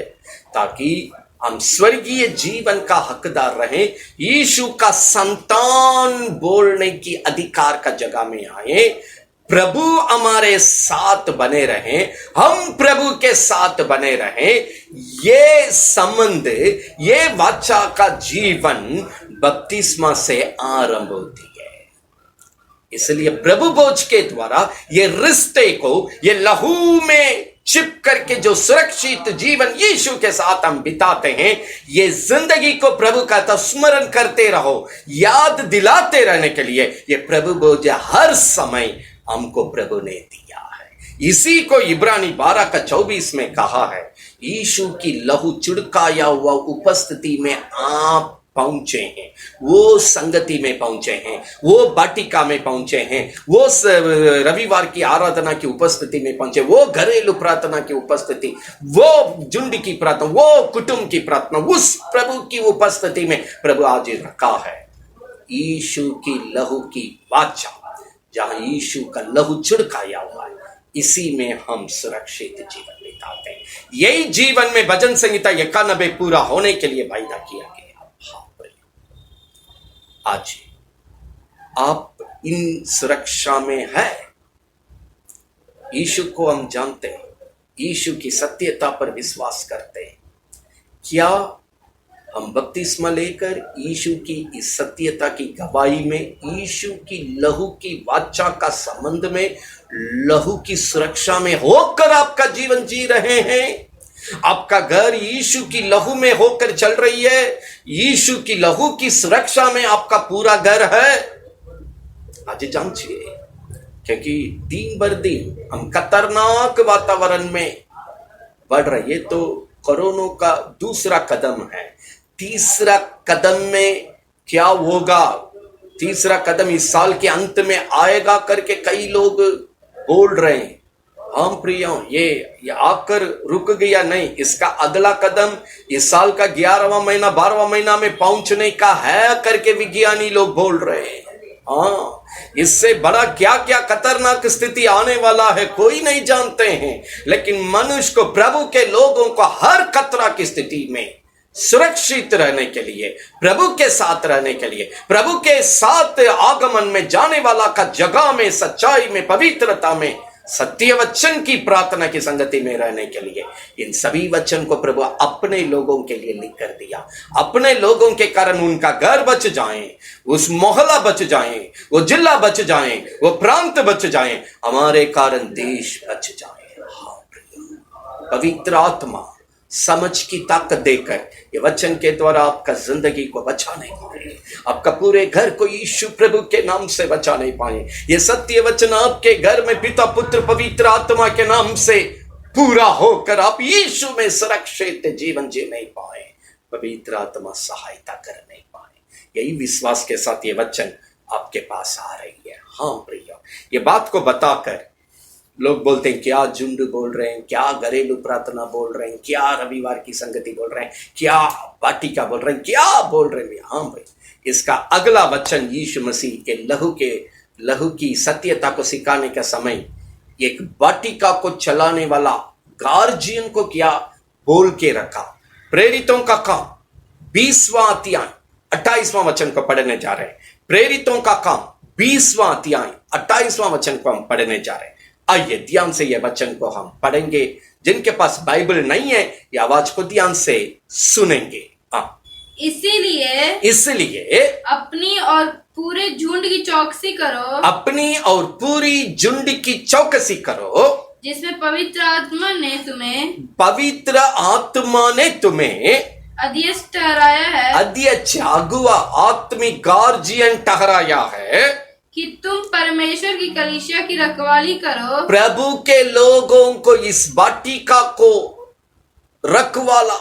ताकि हम स्वर्गीय जीवन का हकदार रहें, यीशु का संतान बोलने की अधिकार का जगह में आए, प्रभु हमारे साथ बने रहें, हम प्रभु के साथ बने रहें। ये संबंध, ये वाचा का जीवन बपतिस्मा से आरंभ होती है। इसलिए प्रभु भोज के द्वारा ये रिश्ते को, ये लहू में छिप करके जो सुरक्षित जीवन यीशु के साथ हम बिताते हैं, ये जिंदगी को प्रभु का स्मरण करते रहो, याद दिलाते रहने के लिए ये प्रभु भोज हर समय हमको प्रभु ने दिया है। इसी को इब्रानी 12:24 में कहा है, यीशु की लहू छिड़काया हुआ उपस्थिति में आप पहुंचे हैं, वो संगति में पहुंचे हैं, वो बाटिका में पहुंचे हैं, वो रविवार की आराधना की उपस्थिति में पहुंचे, वो घरेलू प्रार्थना की उपस्थिति, वो झुंड की प्रार्थना, वो कुटुंब की प्रार्थना, उस प्रभु की उपस्थिति में प्रभु आज रखा है। यीशु की लहू की वाचा, जहां यीशु का लहू छिड़काया हुआ है, इसी में हम सुरक्षित जीवन बिताते हैं। यही जीवन में भजन संहिता 91 पूरा होने के लिए वायदा किया गया। आज आप इन सुरक्षा में है, यीशु को हम जानते हैं, यीशु की सत्यता पर विश्वास करते हैं। क्या हम बपतिस्मा लेकर यीशु की इस सत्यता की गवाही में, यीशु की लहू की वाचा का संबंध में, लहू की सुरक्षा में होकर आपका जीवन जी रहे हैं? आपका घर यीशु की लहू में होकर चल रही है, यीशु की लहू की सुरक्षा में आपका पूरा घर है? आज जांचिए, क्योंकि दिन बर दिन हम खतरनाक वातावरण में बढ़ रही है। तो कोरोना का दूसरा कदम है, तीसरा कदम में क्या होगा, तीसरा कदम इस साल के अंत में आएगा करके कई लोग बोल रहे हैं। हम प्रियों, ये आकर रुक गया नहीं, इसका अगला कदम इस साल का 11वां महीना 12वां महीना में पहुंचने का है करके विज्ञानी लोग बोल रहे हैं। हाँ, इससे बड़ा क्या क्या खतरनाक स्थिति आने वाला है कोई नहीं जानते हैं, लेकिन मनुष्य को, प्रभु के लोगों को हर खतरा की स्थिति में सुरक्षित रहने के लिए, प्रभु के साथ रहने के लिए, प्रभु के साथ आगमन में जाने वाला का जगह में, सच्चाई में, पवित्रता में, सत्य वचन की प्रार्थना की संगति में रहने के लिए इन सभी वचन को प्रभु अपने लोगों के लिए लिख कर दिया। अपने लोगों के कारण उनका घर बच जाए, उस मोहल्ला बच जाए, वो जिला बच जाए, वो प्रांत बच जाए, हमारे कारण देश बच जाए। हाँ प्रिय, पवित्र आत्मा समझ की ताकत देकर ये वचन के द्वारा आपका जिंदगी को बचा नहीं पाए, आपका पूरे घर को यीशु प्रभु के नाम से बचा नहीं पाए। ये सत्य वचन आपके घर में पिता पुत्र पवित्र आत्मा के नाम से पूरा होकर आप यीशु में सुरक्षित जीवन जी नहीं पाए, पवित्र आत्मा सहायता कर नहीं पाए। यही विश्वास के साथ ये वचन आपके पास आ रही है। हाँ प्रिय, ये बात को बताकर लोग बोलते हैं क्या झुंड बोल रहे हैं, क्या घरेलू प्रार्थना बोल रहे हैं, क्या रविवार की संगति बोल रहे हैं, क्या वाटिका बोल रहे हैं, क्या बोल रहे हैं। हाँ भाई, इसका अगला वचन यीशु मसीह के लहू की सत्यता को सिखाने का समय एक वाटिका को चलाने वाला गार्जियन को क्या बोल के रखा, प्रेरितों का काम 20वां अध्याय 28वां वचन को पढ़ने जा रहे हैं। प्रेरितों का काम 20वां अध्याय 28वां वचन को हम पढ़ने जा रहे हैं। आइए ध्यान से यह वचन को हम पढ़ेंगे। जिनके पास बाइबल नहीं है ये आवाज को ध्यान से सुनेंगे। इसलिए अपनी और पूरे झुंड की चौकसी करो। अपनी और पूरी झुंड की चौकसी करो जिसमें पवित्र आत्मा ने तुम्हें अध्यक्ष ठहराया है। अध्यक्ष अगुआ आत्मिक गार्जियन ठहराया है कि तुम परमेश्वर की कलीसिया की रखवाली करो। प्रभु के लोगों को इस वाटिका को रखवाला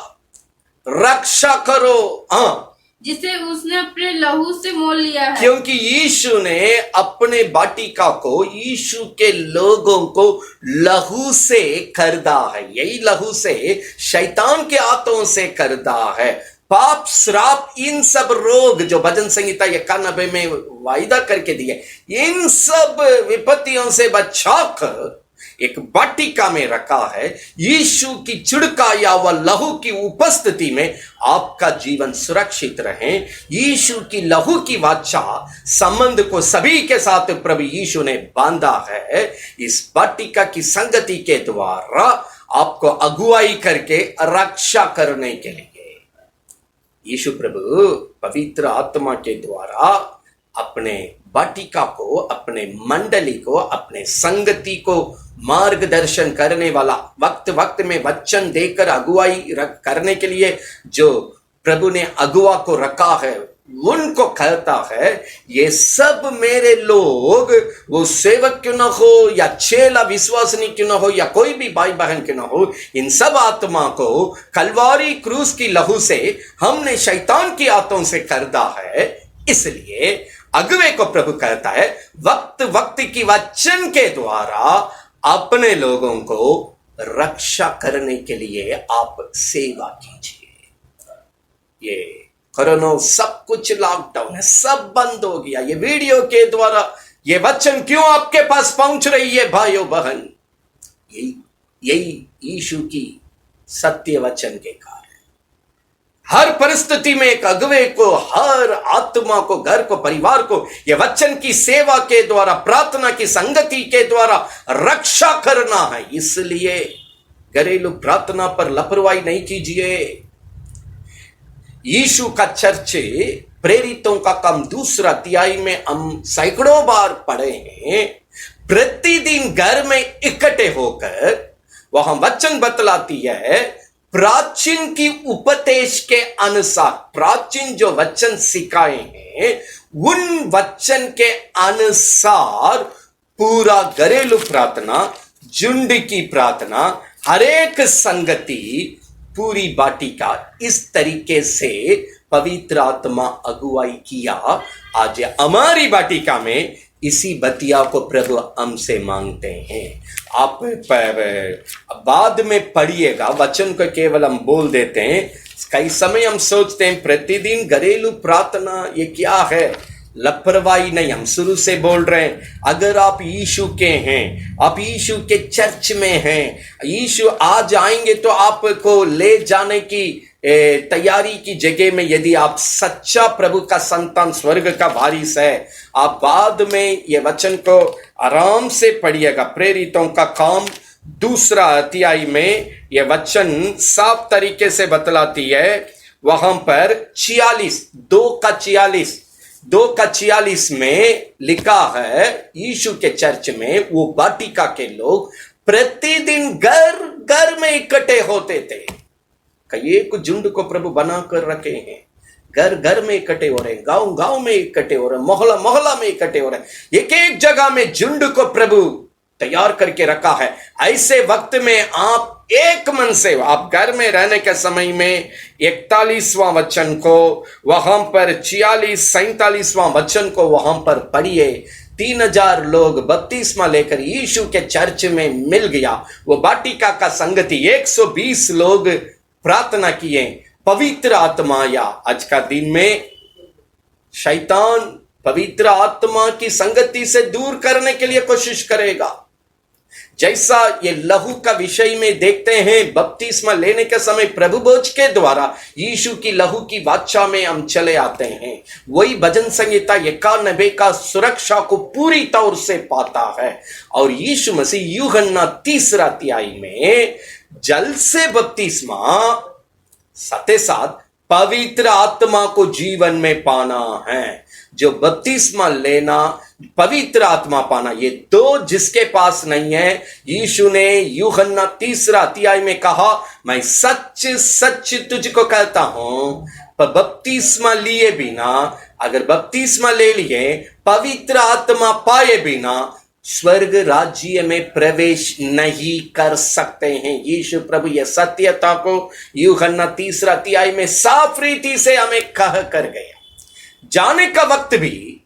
रक्षा करो। जिसे उसने अपने लहू से मोल लिया है। क्योंकि यीशु ने अपने वाटिका को यीशु के लोगों को लहू से खरीदा है। यही लहू से शैतान के हाथों से खरीदा है। पाप श्राप इन सब रोग जो भजन संहिता 91 में वायदा करके दिए, इन सब विपत्तियों से बचाकर एक वाटिका में रखा है। यीशु की छिड़काया व लहू की उपस्थिति में आपका जीवन सुरक्षित रहे। यीशु की लहू की वाचा संबंध को सभी के साथ प्रभु यीशु ने बांधा है। इस वाटिका की संगति के द्वारा आपको अगुवाई करके रक्षा करने के लिए यीशु प्रभु पवित्र आत्मा के द्वारा अपने वाटिका को, अपने मंडली को, अपने संगति को मार्गदर्शन करने वाला, वक्त वक्त में वचन देकर अगुवाई करने के लिए जो प्रभु ने अगुआ को रखा है उनको कहता है, ये सब मेरे लोग, वो सेवक क्यों ना हो या चेला विश्वासनी क्यों ना हो या कोई भी भाई बहन क्यों ना हो, इन सब आत्मा को कलवारी क्रूस की लहू से हमने शैतान की हाथों से खरीदा है। इसलिए अगुवे को प्रभु कहता है वक्त वक्त की वचन के द्वारा अपने लोगों को रक्षा करने के लिए आप सेवा कीजिए। ये कोरोना सब कुछ लॉकडाउन है, सब बंद हो गया। ये वीडियो के द्वारा ये वचन क्यों आपके पास पहुंच रही है भाइयों बहन? यही यीशु की सत्य वचन के कारण। हर परिस्थिति में एक अगुवे को, हर आत्मा को, घर को, परिवार को यह वचन की सेवा के द्वारा, प्रार्थना की संगति के द्वारा रक्षा करना है। इसलिए घरेलू प्रार्थना पर लापरवाही नहीं कीजिए। यीशु का चर्च प्रेरितों का काम 2 अध्याय में हम सैकड़ों बार पढ़े हैं। प्रतिदिन घर में इकट्ठे होकर वहां वचन बतलाती है, प्राचीन की उपदेश के अनुसार, प्राचीन जो वचन सिखाए हैं उन वचन के अनुसार पूरा घरेलू प्रार्थना, झुंड की प्रार्थना, हरेक संगति, पूरी वाटिका, इस तरीके से पवित्र आत्मा अगुवाई किया। आज हमारी वाटिका में इसी बतिया को प्रभु हमसे मांगते हैं। आप बाद में पढ़िएगा, वचन को केवल हम बोल देते हैं। कई समय हम सोचते हैं प्रतिदिन घरेलू प्रार्थना ये क्या है, लापरवाही नहीं। हम शुरू से बोल रहे हैं, अगर आप यीशु के हैं, आप यीशु के चर्च में हैं, यीशु आज आएंगे तो आपको ले जाने की तैयारी की जगह में, यदि आप सच्चा प्रभु का संतान, स्वर्ग का वारिस है, आप बाद में ये वचन को आराम से पढ़िएगा। प्रेरितों का काम 2 अध्याय में ये वचन साफ तरीके से बतलाती है। वहां पर 2 का 46 में लिखा है, यीशु के चर्च में वो वाटिका के लोग प्रतिदिन घर घर में इकट्ठे होते थे। एक झुंड को प्रभु बनाकर रखे हैं, घर घर में इकट्ठे हो रहे हैं, गांव गांव में इकट्ठे हो रहे हैं, मोहल्ला मोहल्ला में इकट्ठे हो रहे हैं। एक एक जगह में झुंड को प्रभु तैयार करके रखा है। ऐसे वक्त में आप एक मन से, आप घर में रहने के समय में 41वां वचन को वहां पर, 46-47वां वचन को वहां पर पढ़िए। 3000 लोग बपतिस्मा लेकर यीशु के चर्च में मिल गया। वो वाटिका का संगति 120 लोग प्रार्थना किए। पवित्र आत्मा, या आज का दिन में शैतान पवित्र आत्मा की संगति से दूर करने के लिए कोशिश करेगा। जैसा ये लहू का विषय में देखते हैं, बपतिस्मा लेने के समय प्रभु भोज के द्वारा यीशु की लहू की वाचा में हम चले आते हैं। वही भजन संहिता 91 का सुरक्षा को पूरी तौर से पाता है। और यीशु मसीह यूहन्ना 3 अध्याय में जल से बपतिस्मा साथ साथ पवित्र आत्मा को जीवन में पाना है। जो बपतिस्मा लेना, पवित्र आत्मा पाना, ये दो जिसके पास नहीं है, यीशु ने यूहन्ना 3 अध्याय में कहा, मैं सच सच तुझको कहता हूं, पर बपतिस्मा लिए बिना, अगर बपतिस्मा ले लिए, पवित्र आत्मा पाए बिना स्वर्ग राज्य में प्रवेश नहीं कर सकते हैं। यीशु प्रभु यह सत्यता को यूहन्ना 3 अध्याय में साफ रीति से हमें कह कर गया। जाने का वक्त भी,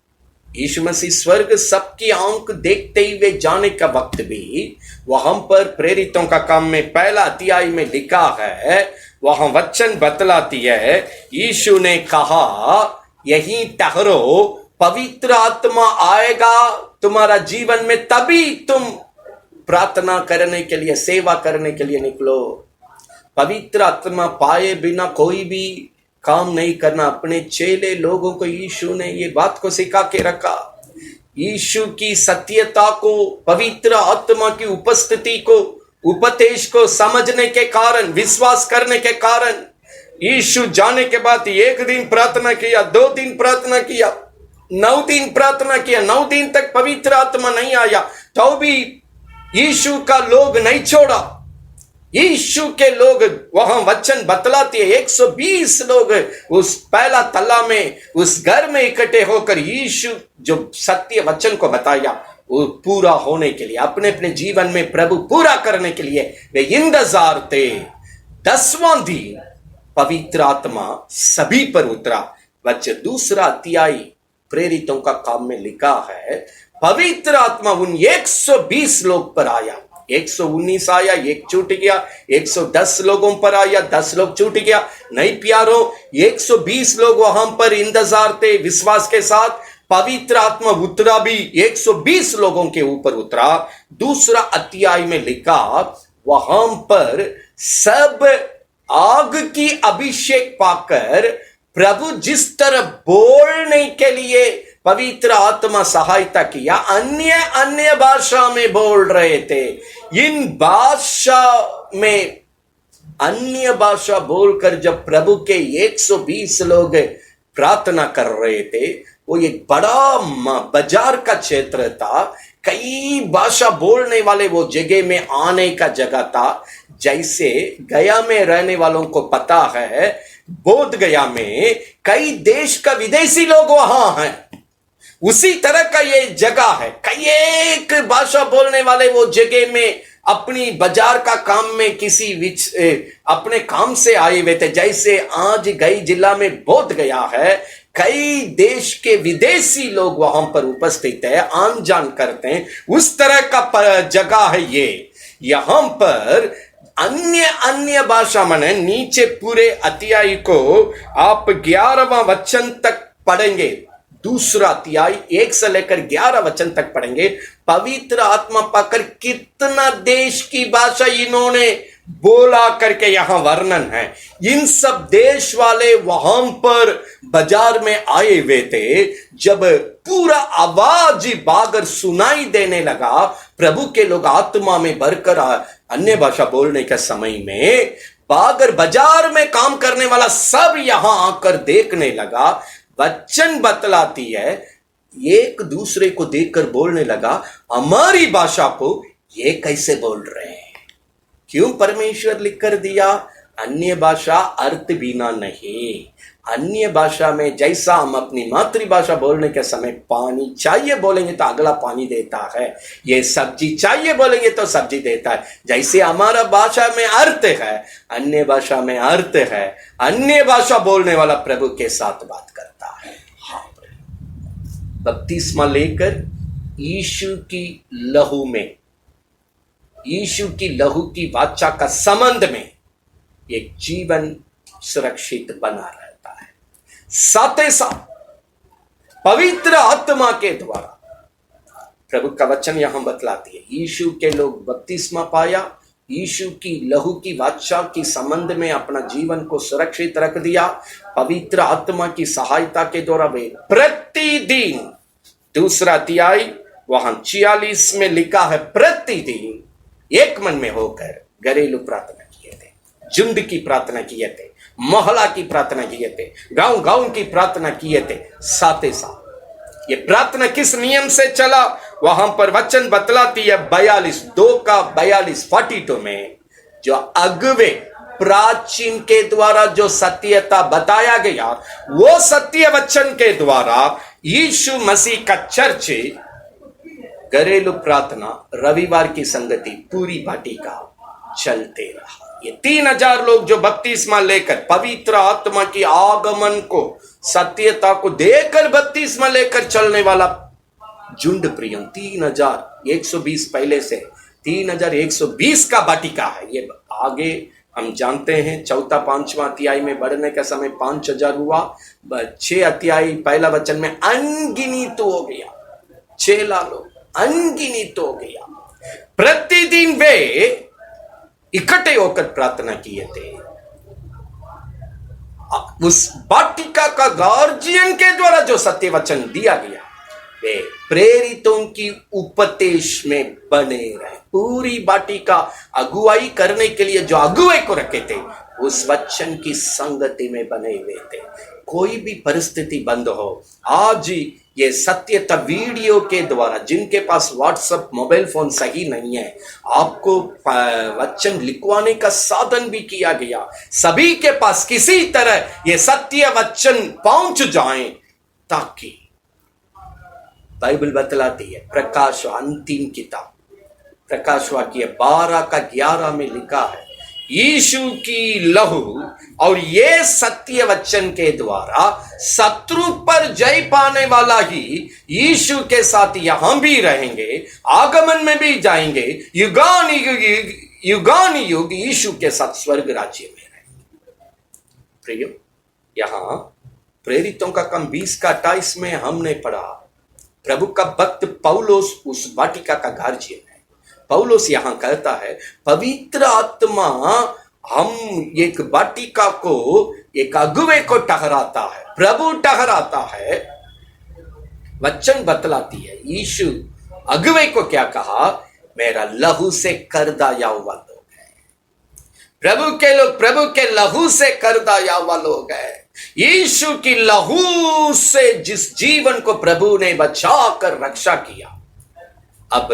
यीशु मसीह स्वर्ग सबकी आंख देखते हुए जाने का वक्त भी, वहां पर प्रेरितों का काम में 1 अध्याय में लिखा है, वहां वचन बतलाती है, यीशु ने कहा यहीं ठहरो, पवित्र आत्मा आएगा तुम्हारा जीवन में, तभी तुम प्रार्थना करने के लिए, सेवा करने के लिए निकलो। पवित्र आत्मा पाए बिना कोई भी काम नहीं करना। अपने चेले लोगों को यीशु ने ये बात को सिखा के रखा। यीशु की सत्यता को, पवित्र आत्मा की उपस्थिति को, उपदेश को समझने के कारण, विश्वास करने के कारण, यीशु जाने के बाद 1 दिन प्रार्थना किया, 2 दिन प्रार्थना किया, 9 दिन प्रार्थना किया, 9 दिन तक पवित्र आत्मा नहीं आया, तो भी यीशु का लोग नहीं छोड़ा। यीशु के लोग, वहां वचन बतलाती है, 120 लोग उस पहला तल्ला में, उस घर में इकट्ठे होकर यीशु जो सत्य वचन को बताया, वो पूरा होने के लिए, अपने अपने जीवन में प्रभु पूरा करने के लिए वे इंतजार थे। 10वां दिन पवित्र आत्मा सभी पर उतरा। वचन 2 अध्याय प्रेरितों का काम में लिखा है, पवित्र आत्मा उन 120 लोग पर आया। 119 आया, 1 छूट गया, 110 लोगों पर आया, 10 लोग छूट गया। नहीं प्यारो, 120 लोग वहां पर इंतजार थे, विश्वास के साथ पवित्र आत्मा उतरा भी, 120 लोगों के ऊपर उतरा। 2 अध्याय में लिखा, वहां पर सब आग की अभिषेक पाकर प्रभु जिस तरह बोलने के लिए पवित्र आत्मा सहायता किया, अन्य भाषा में बोल रहे थे। इन भाषा में अन्य भाषा बोलकर जब प्रभु के 120 लोग प्रार्थना कर रहे थे, वो एक बड़ा बाजार का क्षेत्र था, कई भाषा बोलने वाले वो जगह में आने का जगह था। जैसे गया में रहने वालों को पता है, बोध गया में कई देश का विदेशी लोग वहां हैं, उसी तरह का ये जगह है। कई एक भाषा बोलने वाले वो जगह में अपनी बाजार का काम में किसी अपने काम से आए हुए थे। जैसे आज गई जिला में बोध गया है, कई देश के विदेशी लोग वहां पर उपस्थित है, आन जान करते हैं, उस तरह का जगह है ये। यहां पर अन्य भाषा माने, नीचे पूरे अध्याय को आप 11वां वचन तक पढ़ेंगे, 2 अध्याय 1 से लेकर 11 वचन तक पढ़ेंगे। पवित्र आत्मा पाकर कितना देश की भाषा इन्होंने बोला करके यहां वर्णन है। इन सब देश वाले वहां पर बाजार में आए हुए थे। जब पूरा आवाज बागर सुनाई देने लगा, प्रभु के लोग आत्मा में भरकर अन्य भाषा बोलने के समय में, बागर बाजार में काम करने वाला सब यहां आकर देखने लगा। वचन बतलाती है, एक दूसरे को देखकर बोलने लगा, हमारी भाषा को ये कैसे बोल रहे हैं। क्यों परमेश्वर लिख कर दिया? अन्य भाषा अर्थ बिना नहीं। अन्य भाषा में जैसा हम अपनी मातृभाषा बोलने के समय पानी चाहिए बोलेंगे तो अगला पानी देता है, ये सब्जी चाहिए बोलेंगे तो सब्जी देता है, जैसे हमारा भाषा में अर्थ है, अन्य भाषा में अर्थ है। अन्य भाषा बोलने वाला प्रभु के साथ बात करता है। हाँ, बपतिस्मा लेकर यीशु की लहू में, यीशु की लहू की वाचा का संबंध में एक जीवन सुरक्षित बना रहता है। साथ ही साथ पवित्र आत्मा के द्वारा प्रभु का वचन यहां बतलाती है, यीशु के लोग बपतिस्मा पाया, यीशु की लहू की वाचा की संबंध में अपना जीवन को सुरक्षित रख दिया, पवित्र आत्मा की सहायता के द्वारा वे प्रतिदिन, दूसरा अध्याय वहां 46 में लिखा है, प्रतिदिन एक मन में होकर घरेलू प्रार्थना किए थे, झुंड की प्रार्थना किए थे, मोहल्ला की प्रार्थना किए थे, गांव गांव की प्रार्थना किए थे। साथ ही साथ ये प्रार्थना किस नियम से चला, वहां पर वचन बतलाती है 42 में, जो अगवे प्राचीन के द्वारा जो सत्यता बताया गया, वो सत्य वचन के द्वारा यीशु मसीह का चर्च, घरेलू प्रार्थना, रविवार की संगति पूरी वाटिका चलते रहा। ये 3000 लोग जो बपतिस्मा लेकर पवित्र आत्मा की आगमन को, सत्यता को देकर बपतिस्मा लेकर चलने वाला झुंड प्रियम 3120 पहले से 3120 का वाटिका है। ये आगे हम जानते हैं, चौथा 5वां अध्याय में बढ़ने का समय 5000 हुआ, 6 अध्याय पहला वचन में अनगिनित हो गया, 6 लोग अनगिनित हो गया। प्रतिदिन वे इकट्ठे होकर प्रार्थना किए थे। उस वाटिका का गार्जियन के द्वारा जो सत्य वचन दिया गया, वे प्रेरितों की उपदेश में बने रहे। पूरी वाटिका अगुवाई करने के लिए जो अगुवे को रखे थे, उस वचन की संगति में बने हुए थे। कोई भी परिस्थिति बंद हो, आज ये सत्यता वीडियो के द्वारा, जिनके पास व्हाट्सएप मोबाइल फोन सही नहीं है, आपको वचन लिखवाने का साधन भी किया गया, सभी के पास किसी तरह ये सत्य वचन पहुंच जाए, ताकि बाइबल बतलाती है, प्रकाश अंतिम किताब प्रकाश वाक्य 12:11 में लिखा है, यीशु की लहू और ये सत्य वचन के द्वारा शत्रु पर जय पाने वाला ही यीशु के साथ यहां भी रहेंगे, आगमन में भी जाएंगे, युगान युग यीशु के साथ स्वर्ग राज्य में रहेंगे। प्रियो, यहां प्रेरितों का काम 20:28 में हमने पढ़ा, प्रभु का भक्त पौलुस उस वाटिका का गार्जियन है। पौलुस यहां कहता है, पवित्र आत्मा हम एक वाटिका को, एक अगुवे को ठहराता है, प्रभु ठहराता है। वचन बतलाती है, यीशु अगुवे को क्या कहा, मेरा लहू से करदाया हुआ लोग है। प्रभु के लोग प्रभु के लहू से करदाया हुआ लोग है। यीशु की लहू से जिस जीवन को प्रभु ने बचा कर रक्षा किया, अब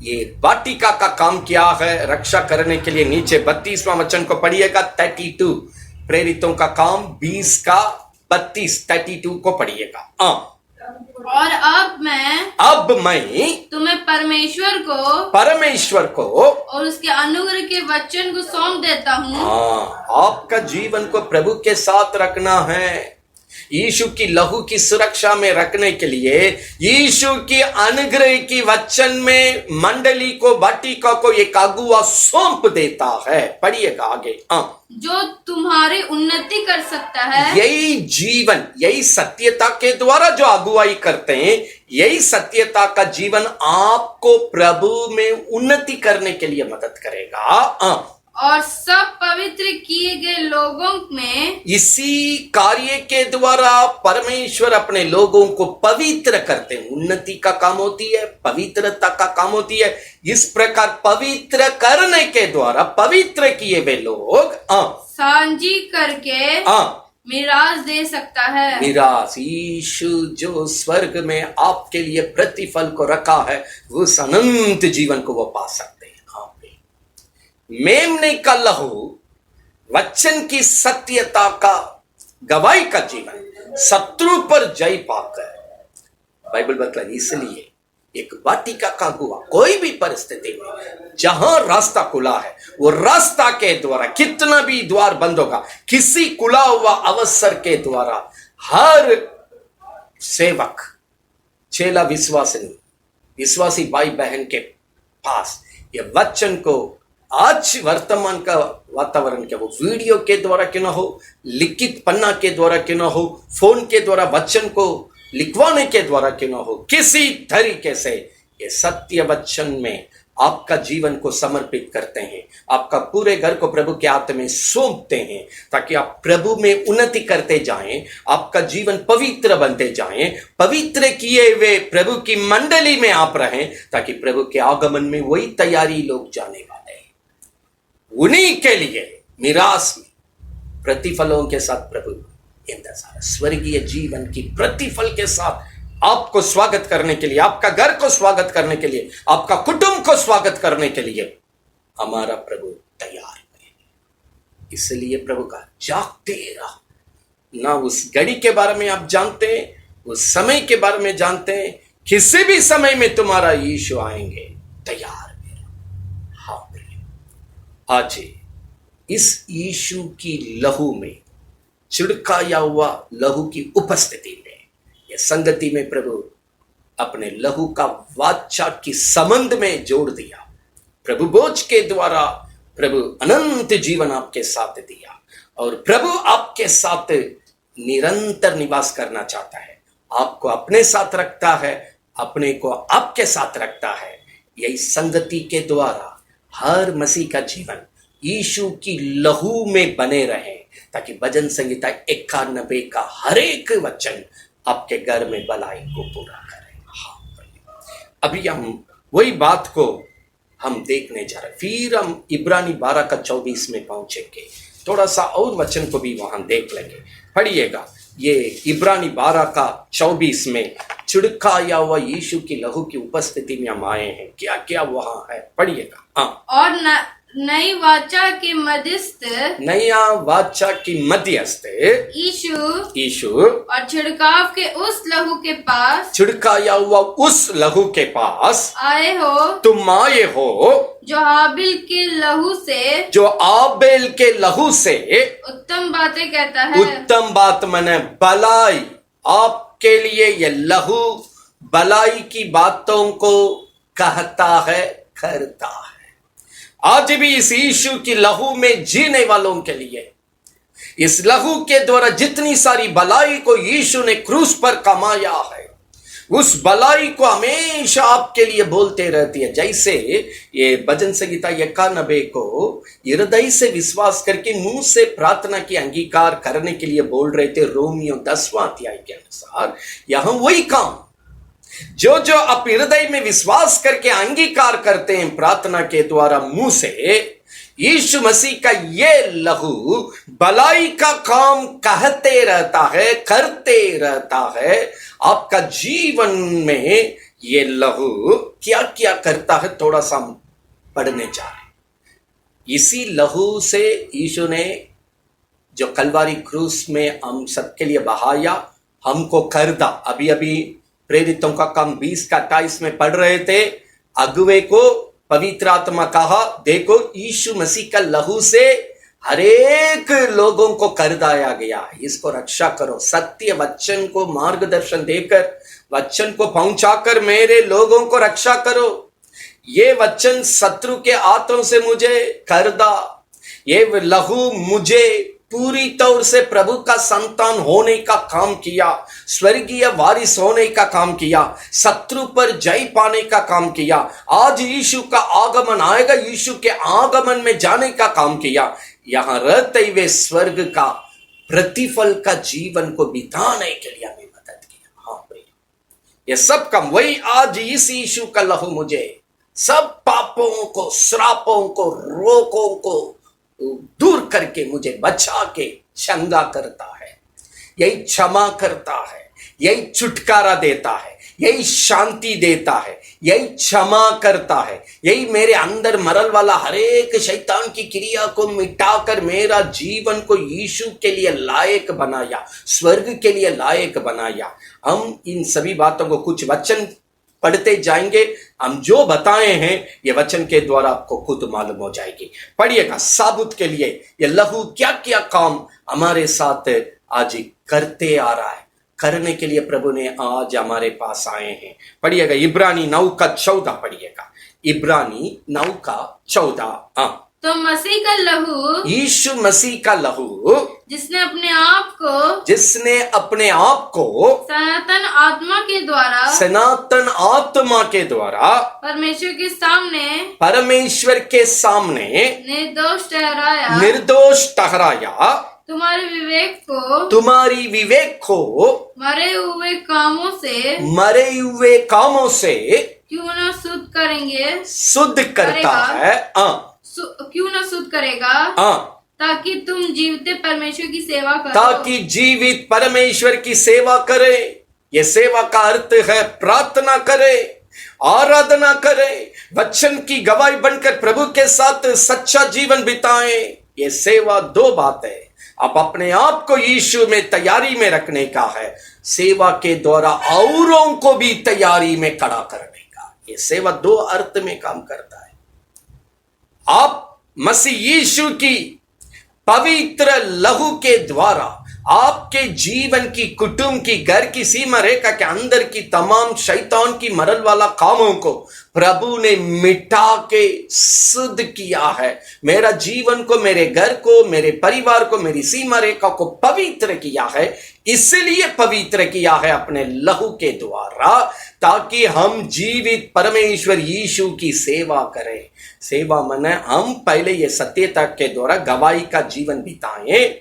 ये वाटिका का काम क्या है रक्षा करने के लिए? नीचे 32वां वचन को पढ़िएगा, 32 प्रेरितों का काम 20:32 को पढ़िएगा। और अब मैं तुम्हें परमेश्वर को और उसके अनुग्रह के वचन को सौंप देता हूँ। आपका जीवन को प्रभु के साथ रखना है, यीशु की लहू की सुरक्षा में रखने के लिए यीशु की अनुग्रह की वचन में मंडली को, वाटिका को एक अगुवा सौंप देता है। पढ़िएगा आगे। जो तुम्हारी उन्नति कर सकता है। यही जीवन, यही सत्यता के द्वारा जो अगुवाई करते हैं, यही सत्यता का जीवन आपको प्रभु में उन्नति करने के लिए मदद करेगा। और सब पवित्र किए गए लोगों में, इसी कार्य के द्वारा परमेश्वर अपने लोगों को पवित्र करते हैं। उन्नति का काम होती है, पवित्रता का काम होती है। इस प्रकार पवित्र करने के द्वारा पवित्र किए हुए लोग सांझी करके मिरास दे सकता है। मिरास, यीशु जो स्वर्ग में आपके लिए प्रतिफल को रखा है, उस अनंत जीवन को वो पा सकते हैं। मेमने का लहू, वचन की सत्यता का गवाही का जीवन, शत्रु पर जय पाकर, बाइबल बतला, इसलिए एक वाटिका का अगुवा कोई भी परिस्थिति में जहां रास्ता खुला है, वो रास्ता के द्वारा, कितना भी द्वार बंद होगा, किसी खुला हुआ अवसर के द्वारा हर सेवक, चेला, विश्वासी भाई बहन के पास ये वचन को, आज वर्तमान का वातावरण क्या, वो वीडियो के द्वारा क्यों ना हो, लिखित पन्ना के द्वारा क्यों ना हो, फोन के द्वारा वचन को लिखवाने के द्वारा क्यों ना हो, किसी तरीके से ये सत्य वचन में आपका जीवन को समर्पित करते हैं, आपका पूरे घर को प्रभु के हाथ में सौंपते हैं, ताकि आप प्रभु में उन्नति करते जाएं, आपका जीवन पवित्र बनते जाएं, पवित्र किए हुए प्रभु की मंडली में आप रहें, ताकि प्रभु के आगमन में वही तैयारी लोग जाने वाले हैं। उन्हीं के लिए निराश में प्रतिफलों के साथ प्रभु इंतजार, स्वर्गीय जीवन की प्रतिफल के साथ आपको स्वागत करने के लिए, आपका घर को स्वागत करने के लिए, आपका कुटुंब को स्वागत करने के लिए हमारा प्रभु तैयार है। इसलिए प्रभु का जागते रहो। ना उस घड़ी के बारे में आप जानते हैं, उस समय के बारे में जानते हैं, किसी भी समय में तुम्हारा यीशु आएंगे, तैयार है। हाँ प्रिय, आज इस यीशु की लहू में, छिड़काया हुआ लहू की उपस्थिति में, ये संगति में प्रभु अपने लहू का वाचा की संबंध में जोड़ दिया। प्रभु बोझ के द्वारा प्रभु अनंत जीवन आपके साथ दिया, और प्रभु आपके साथ निरंतर निवास करना चाहता है। आपको अपने साथ रखता है, अपने को आपके साथ रखता है। यही संगति के द्वारा हर मसीह का जीवन यीशु की लहू में बने रहे, ताकि भजन संहिता 91 का हर एक वचन आपके घर में भलाई को पूरा करें। हाँ, अभी हम वही बात को हम देखने जा रहे हैं। फिर हम इब्रानी 12 का 24 में पहुंचेंगे, थोड़ा सा और वचन को भी वहां देख लेंगे। पढ़िएगा, ये इब्रानी 12 का 24 में छिड़काया हुआ यीशु की लहू की उपस्थिति में हम आए हैं। क्या क्या वहां है, पढ़िएगा। हाँ, और नई वाचा के मध्यस्थ, नया वाचा की मध्यस्थ यीशु और छिड़काव के उस लहू के पास, छिड़काया हुआ उस लहू के पास आए हो, तुम आए हो, जो आबेल के लहू से, जो आबेल के लहू से उत्तम बातें कहता है। उत्तम बात मने भलाई, आपके लिए ये लहू भलाई की बातों को कहता है, करता है। आज भी इस यीशु की लहू में जीने वालों के लिए, इस लहू के द्वारा जितनी सारी भलाई को यीशु ने क्रूस पर कमाया है, उस भलाई को हमेशा आपके लिए बोलते रहती है। जैसे ये भजन संहिता 91 को हृदय से विश्वास करके मुंह से प्रार्थना की अंगीकार करने के लिए बोल रहे थे, रोमियो 10वां अध्याय के अनुसार। यहां वही काम, जो जो आप हृदय में विश्वास करके अंगीकार करते हैं प्रार्थना के द्वारा मुंह से, यीशु मसीह का ये लहू भलाई का काम कहते रहता है, करते रहता है। आपका जीवन में ये लहू क्या क्या करता है, थोड़ा सा पढ़ने जा रहे। इसी लहू से यीशु ने जो कलवारी क्रूस में हम सबके लिए बहाया, हमको खरीदा। अभी अभी प्रेरितों का काम 20 का 28 में पढ़ रहे थे। अगुवे को पवित्र आत्मा कहा, देखो यीशु मसीह का लहू से हरेक लोगों को खरीदाया गया है, इसको रक्षा करो। सत्य वचन को मार्गदर्शन देकर, वचन को पहुंचाकर मेरे लोगों को रक्षा करो। ये वचन शत्रु के हाथों से मुझे खरीदा, ये लहू मुझे पूरी तौर से प्रभु का संतान होने का काम किया, स्वर्गीय वारिस होने का काम किया, शत्रु पर जय पाने का काम किया। आज यीशु का आगमन आएगा, यीशु के आगमन में जाने का काम किया। यहां रहते हुए स्वर्ग का प्रतिफल का जीवन को बिताने के लिए हमें मदद किया। हाँ भाई, ये सब काम वही आज इस यीशु का लहू मुझे सब पापों को, श्रापों को, रोगों को दूर करके मुझे बचा के चंगा करता है, यही क्षमा करता है, यही छुटकारा देता है, यही शांति देता है, यही क्षमा करता है, यही मेरे अंदर मरल वाला हरेक शैतान की क्रिया को मिटाकर मेरा जीवन को यीशु के लिए लायक बनाया, स्वर्ग के लिए लायक बनाया। हम इन सभी बातों को कुछ वचन पढ़ते जाएंगे, हम जो बताए हैं ये वचन के द्वारा आपको खुद मालूम हो जाएगी। पढ़िएगा, साबुत के लिए ये लहू क्या क्या काम हमारे साथ आज करते आ रहा है, करने के लिए प्रभु ने आज हमारे पास आए हैं। पढ़िएगा इब्रानी 9 का 14, पढ़िएगा इब्रानी 9 का 14। तो मसीह का लहू, यीशु मसीह का लहू, जिसने अपने आप को सनातन आत्मा के द्वारा परमेश्वर के सामने निर्दोष ठहराया, तुम्हारी विवेक को मरे हुए कामों से क्यों न शुद्ध करता है, क्यों न शुद्ध करेगा, ताकि तुम जीवित परमेश्वर की सेवा करो, ताकि जीवित परमेश्वर की सेवा करे। ये सेवा का अर्थ है प्रार्थना करे, आराधना करे, वचन की गवाही बनकर प्रभु के साथ सच्चा जीवन बिताए। ये सेवा दो बात है, आप अपने आप को यीशु में तैयारी में रखने का है, सेवा के द्वारा औरों को भी तैयारी में खड़ा करने का। ये सेवा दो अर्थ में काम करता है। आप मसीह यीशु की पवित्र लहू के द्वारा आपके जीवन की, कुटुंब की, घर की सीमा रेखा के अंदर की तमाम शैतान की मरल वाला कामों को प्रभु ने मिटा के शुद्ध किया है। मेरा जीवन को, मेरे घर को, मेरे परिवार को, मेरी सीमा रेखा को पवित्र किया है। इसलिए पवित्र किया है अपने लहू के द्वारा, ताकि हम जीवित परमेश्वर यीशु की सेवा करें। सेवा माने हम पहले ये सत्यता के द्वारा गवाही का जीवन बिताएं,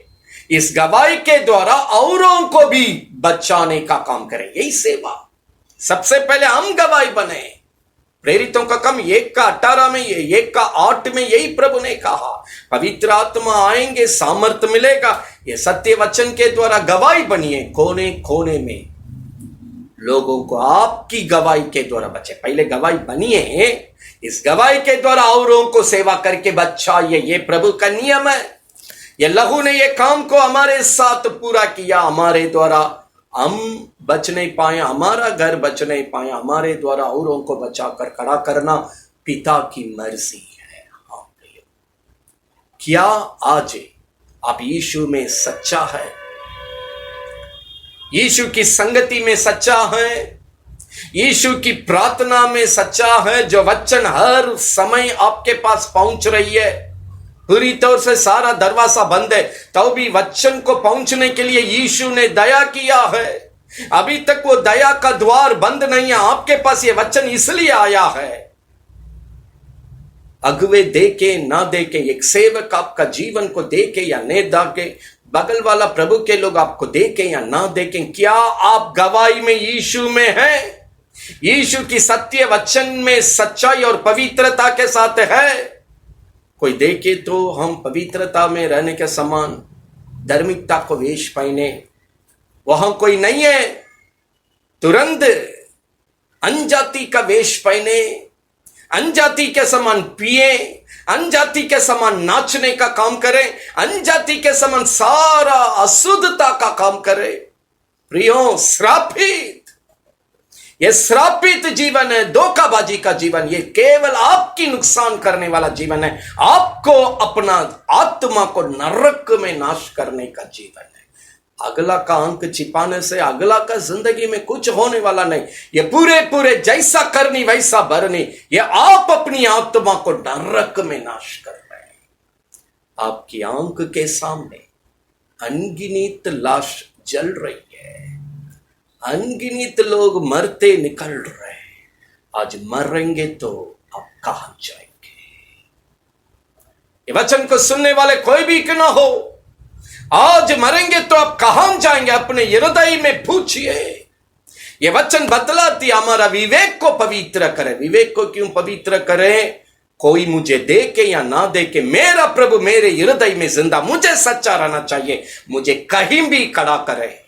इस गवाही के द्वारा औरों को भी बचाने का काम करें। यही सेवा। सबसे पहले हम गवाही बने। प्रेरितों का काम 1:18 में, 1:8 में यही प्रभु ने कहा, पवित्र आत्मा आएंगे, सामर्थ मिलेगा। ये सत्य वचन के द्वारा गवाही बनिए, कोने कोने में लोगों को आपकी गवाही के द्वारा बचे। पहले गवाही बनिए, इस गवाही के द्वारा औरों को सेवा करके बचाइए। ये प्रभु का नियम है। ये लहू ने ये काम को हमारे साथ पूरा किया। हमारे द्वारा हम बच नहीं पाए, हमारा घर बच नहीं पाया, हमारे द्वारा औरों को बचाकर खड़ा करना पिता की मर्जी है। क्या आज आप यीशु में सच्चा है? यीशु की संगति में सच्चा है? यीशु की प्रार्थना में सच्चा है? जो वचन हर समय आपके पास पहुंच रही है, पूरी तौर से सारा दरवाजा बंद है, तो भी वचन को पहुंचने के लिए यीशु ने दया किया है। अभी तक वो दया का द्वार बंद नहीं है। आपके पास ये वचन इसलिए आया है, अगुवे देके ना देके, एक सेवक आपका जीवन को देके या नहीं देके, बगल वाला प्रभु के लोग आपको देके या ना देके, क्या आप गवाही में यीशु में हैं? यीशु की सत्य वचन में सच्चाई और पवित्रता के साथ है? कोई देखे तो हम पवित्रता में रहने के समान धार्मिकता को वेश पहने, वहां कोई नहीं है, तुरंत अनजाति का वेश पहने, अनजाति के समान पिए, अनजाति के समान नाचने का काम करे, अनजाति के समान सारा अशुद्धता का काम करे। प्रियो, श्रापित, ये श्रापित जीवन है, धोखाबाजी का जीवन। ये केवल आपकी नुकसान करने वाला जीवन है, आपको अपना आत्मा को नरक में नाश करने का जीवन है। अगला का अंक छिपाने से अगला का जिंदगी में कुछ होने वाला नहीं। ये पूरे पूरे जैसा करनी वैसा भरनी, ये आप अपनी आत्मा को नरक में नाश कर रहे हैं। आपकी आंख के सामने अनगिनत लाश जल रही है, अनगिनत लोग मरते निकल रहे हैं। आज मरेंगे तो आप कहां जाएंगे? ये वचन को सुनने वाले कोई भी क्यों ना हो, आज मरेंगे तो आप कहां जाएंगे? अपने हृदय में पूछिए। ये वचन बतलाती हमारा विवेक को पवित्र करे। विवेक को क्यों पवित्र करे? कोई मुझे देखे या ना देखे, मेरा प्रभु मेरे हृदय में जिंदा, मुझे सच्चा रहना चाहिए। मुझे कहीं भी खड़ा करे,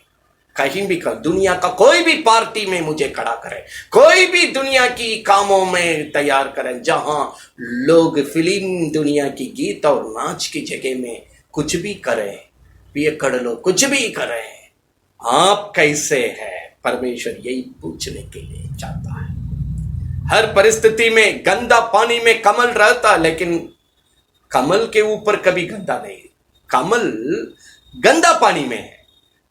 कहीं भी कर, दुनिया का कोई भी पार्टी में मुझे खड़ा करे, कोई भी दुनिया की कामों में तैयार करें, जहां लोग फिल्म दुनिया की गीत और नाच की जगह में कुछ भी करें, पिए कर लो, कुछ भी करें। आप कैसे हैं? परमेश्वर यही पूछने के लिए चाहता है। हर परिस्थिति में गंदा पानी में कमल रहता, लेकिन कमल के ऊपर कभी गंदा नहीं। कमल गंदा पानी में है,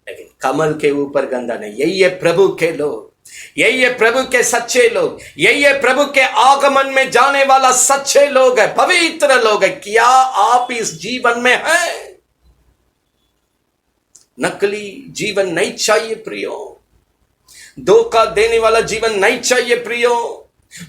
लेकिन कमल के ऊपर गंदा नहीं। यही है प्रभु के लोग। यही है प्रभु के सच्चे लोग, यही है प्रभु के आगमन में जाने वाला सच्चे लोग है, पवित्र लोग है। क्या आप इस जीवन में हैं? नकली जीवन नहीं चाहिए प्रियो, धोखा देने वाला जीवन नहीं चाहिए प्रियो,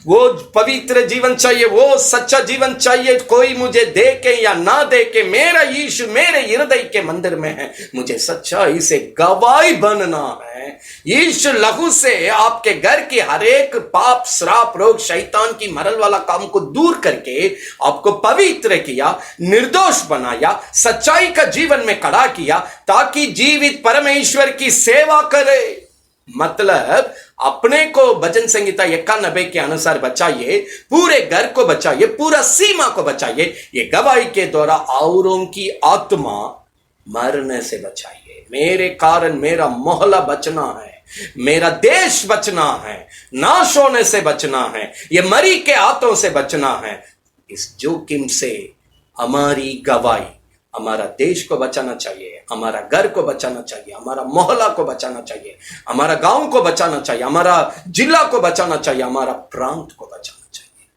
वो पवित्र जीवन चाहिए, वो सच्चा जीवन चाहिए। कोई मुझे देखे या ना देखे, मेरा यीशु मेरे हृदय के मंदिर में है, मुझे सच्चाई से गवाही बनना है। यीशु लहू से आपके घर की हर एक पाप, श्राप, रोग, शैतान की मरल वाला काम को दूर करके आपको पवित्र किया, निर्दोष बनाया, सच्चाई का जीवन में खड़ा किया, ताकि जीवित परमेश्वर की सेवा करे। मतलब अपने को भजन संहिता 91 के अनुसार बचाइए, पूरे घर को बचाइए, पूरा सीमा को बचाइए। ये गवाही के द्वारा औरों की आत्मा मरने से बचाइए। मेरे कारण मेरा मोहल्ला बचना है, मेरा देश बचना है, नाश होने से बचना है, ये मरी के हाथों से बचना है। इस जोखिम से हमारी गवाही हमारा देश को बचाना चाहिए, हमारा घर को बचाना चाहिए, हमारा मोहल्ला को बचाना चाहिए, हमारा गांव को बचाना चाहिए, हमारा जिला को बचाना चाहिए, हमारा प्रांत को बचाना चाहिए।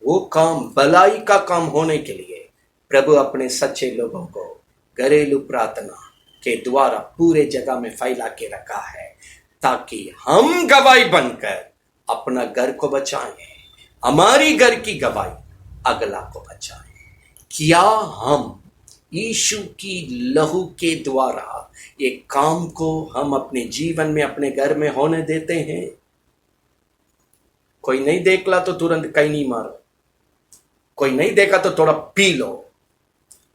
वो काम, भलाई का काम होने के लिए प्रभु अपने सच्चे लोगों को घरेलू प्रार्थना के द्वारा पूरे जगह में फैला के रखा है, ताकि हम गवाही बनकर अपना घर को बचाएं, हमारी घर की गवाही अगला को बचाएं। क्या हम यीशु की लहू के द्वारा ये काम को हम अपने जीवन में, अपने घर में होने देते हैं? कोई नहीं देखला तो तुरंत कहीं नहीं मारो, कोई नहीं देखा तो थोड़ा पी लो,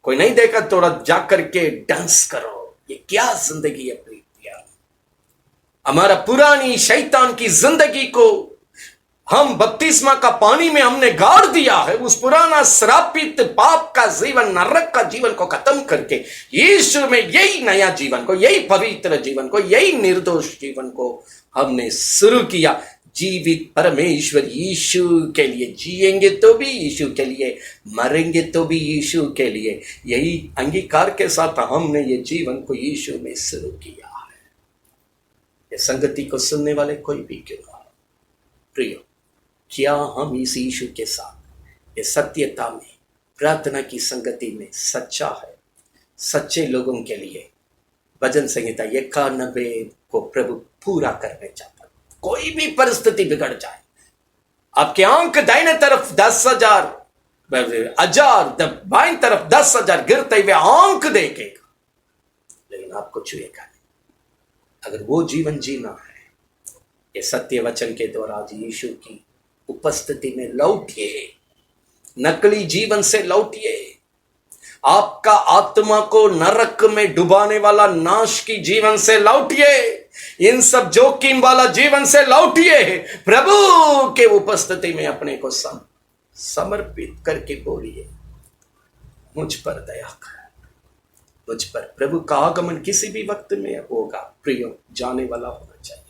कोई नहीं देखा थोड़ा जाकर के डांस करो। ये क्या जिंदगी है प्रिया? हमारा पुरानी शैतान की जिंदगी को हम बपतिस्मा का पानी में हमने गाड़ दिया है। उस पुराना श्रापित पाप का जीवन, नरक का जीवन को खत्म करके यीशु में यही नया जीवन को, यही पवित्र जीवन को, यही निर्दोष जीवन को हमने शुरू किया। जीवित परमेश्वर यीशु के लिए जिएंगे तो भी यीशु के लिए, मरेंगे तो भी यीशु के लिए। यही अंगीकार के साथ हमने ये जीवन को यीशु में शुरू किया है। ये संगति को सुनने वाले कोई भी क्यों ना प्रियो, क्या हम इस यीशु के साथ ये सत्यता में, प्रार्थना की संगति में सच्चा है? सच्चे लोगों के लिए भजन संहिता 91 को प्रभु पूरा करने चाहता। कोई भी परिस्थिति बिगड़ जाए, आपके आंख दाहिने तरफ 10,000, बाईं तरफ 10,000 गिरते हुए आंख देखेगा, लेकिन आपको छुएगा नहीं। अगर वो जीवन जीना है, ये सत्य वचन के द्वारा आज यीशु की उपस्थिति में लौटिए, नकली जीवन से लौटिए, आपका आत्मा को नरक में डुबाने वाला नाश की जीवन से लौटिए, इन सब जोखिम वाला जीवन से लौटिए। प्रभु के उपस्थिति में अपने को समर्पित करके बोलिए, मुझ पर दया कर, मुझ पर। प्रभु का आगमन किसी भी वक्त में होगा प्रियो, जाने वाला होना चाहिए,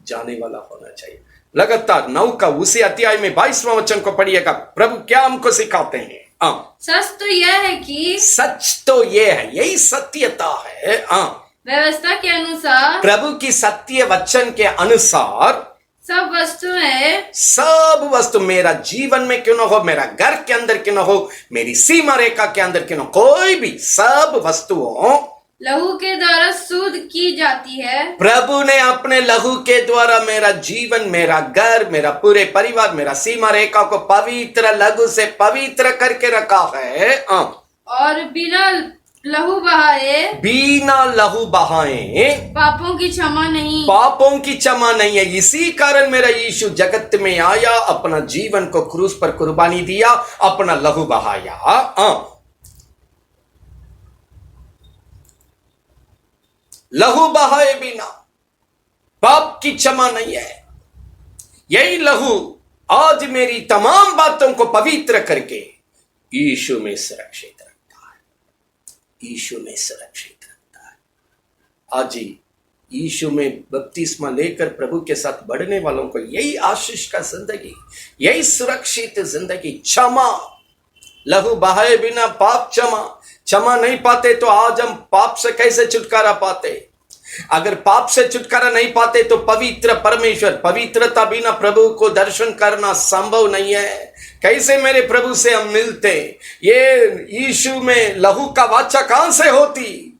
जाने वाला होना चाहिए। लगातार 9 का उसी अध्याय में 22वां वचन को पढ़िएगा। प्रभु क्या हमको सिखाते हैं? सच तो यह है कि, सच तो यह है, यही सत्यता है। व्यवस्था के अनुसार, प्रभु की सत्य वचन के अनुसार सब वस्तुएं, सब वस्तु मेरा जीवन में क्यों ना हो, मेरा घर के अंदर क्यों ना हो, मेरी सीमा रेखा के अंदर क्यों ना, कोई भी सब वस्तुओं लहू के द्वारा शुद्ध की जाती है। प्रभु ने अपने लहू के द्वारा मेरा जीवन, मेरा घर, मेरा पूरे परिवार, मेरा सीमा रेखा को पवित्र लहू से पवित्र करके रखा है। और बिना लहू बहाए पापों की क्षमा नहीं, पापों की क्षमा नहीं है। इसी कारण मेरा यीशु जगत में आया, अपना जीवन को क्रूस पर कुर्बानी दिया, अपना लहू बहाया। लहू बहाए बिना पाप की क्षमा नहीं है। यही लहू आज मेरी तमाम बातों को पवित्र करके यीशु में सुरक्षित रखता है, यीशु में सुरक्षित रखता है। आज ही यीशु में बपतिस्मा लेकर प्रभु के साथ बढ़ने वालों को यही आशीष का जिंदगी, यही सुरक्षित जिंदगी, क्षमा, लहू बहाए बिना पाप क्षमा नहीं पाते तो आज हम पाप से कैसे छुटकारा पाते? अगर पाप से छुटकारा नहीं पाते तो पवित्र परमेश्वर, पवित्रता बिना प्रभु को दर्शन करना संभव नहीं है। कैसे मेरे प्रभु से हम मिलते? ये यीशु में लहू का वाचा कहां से होती?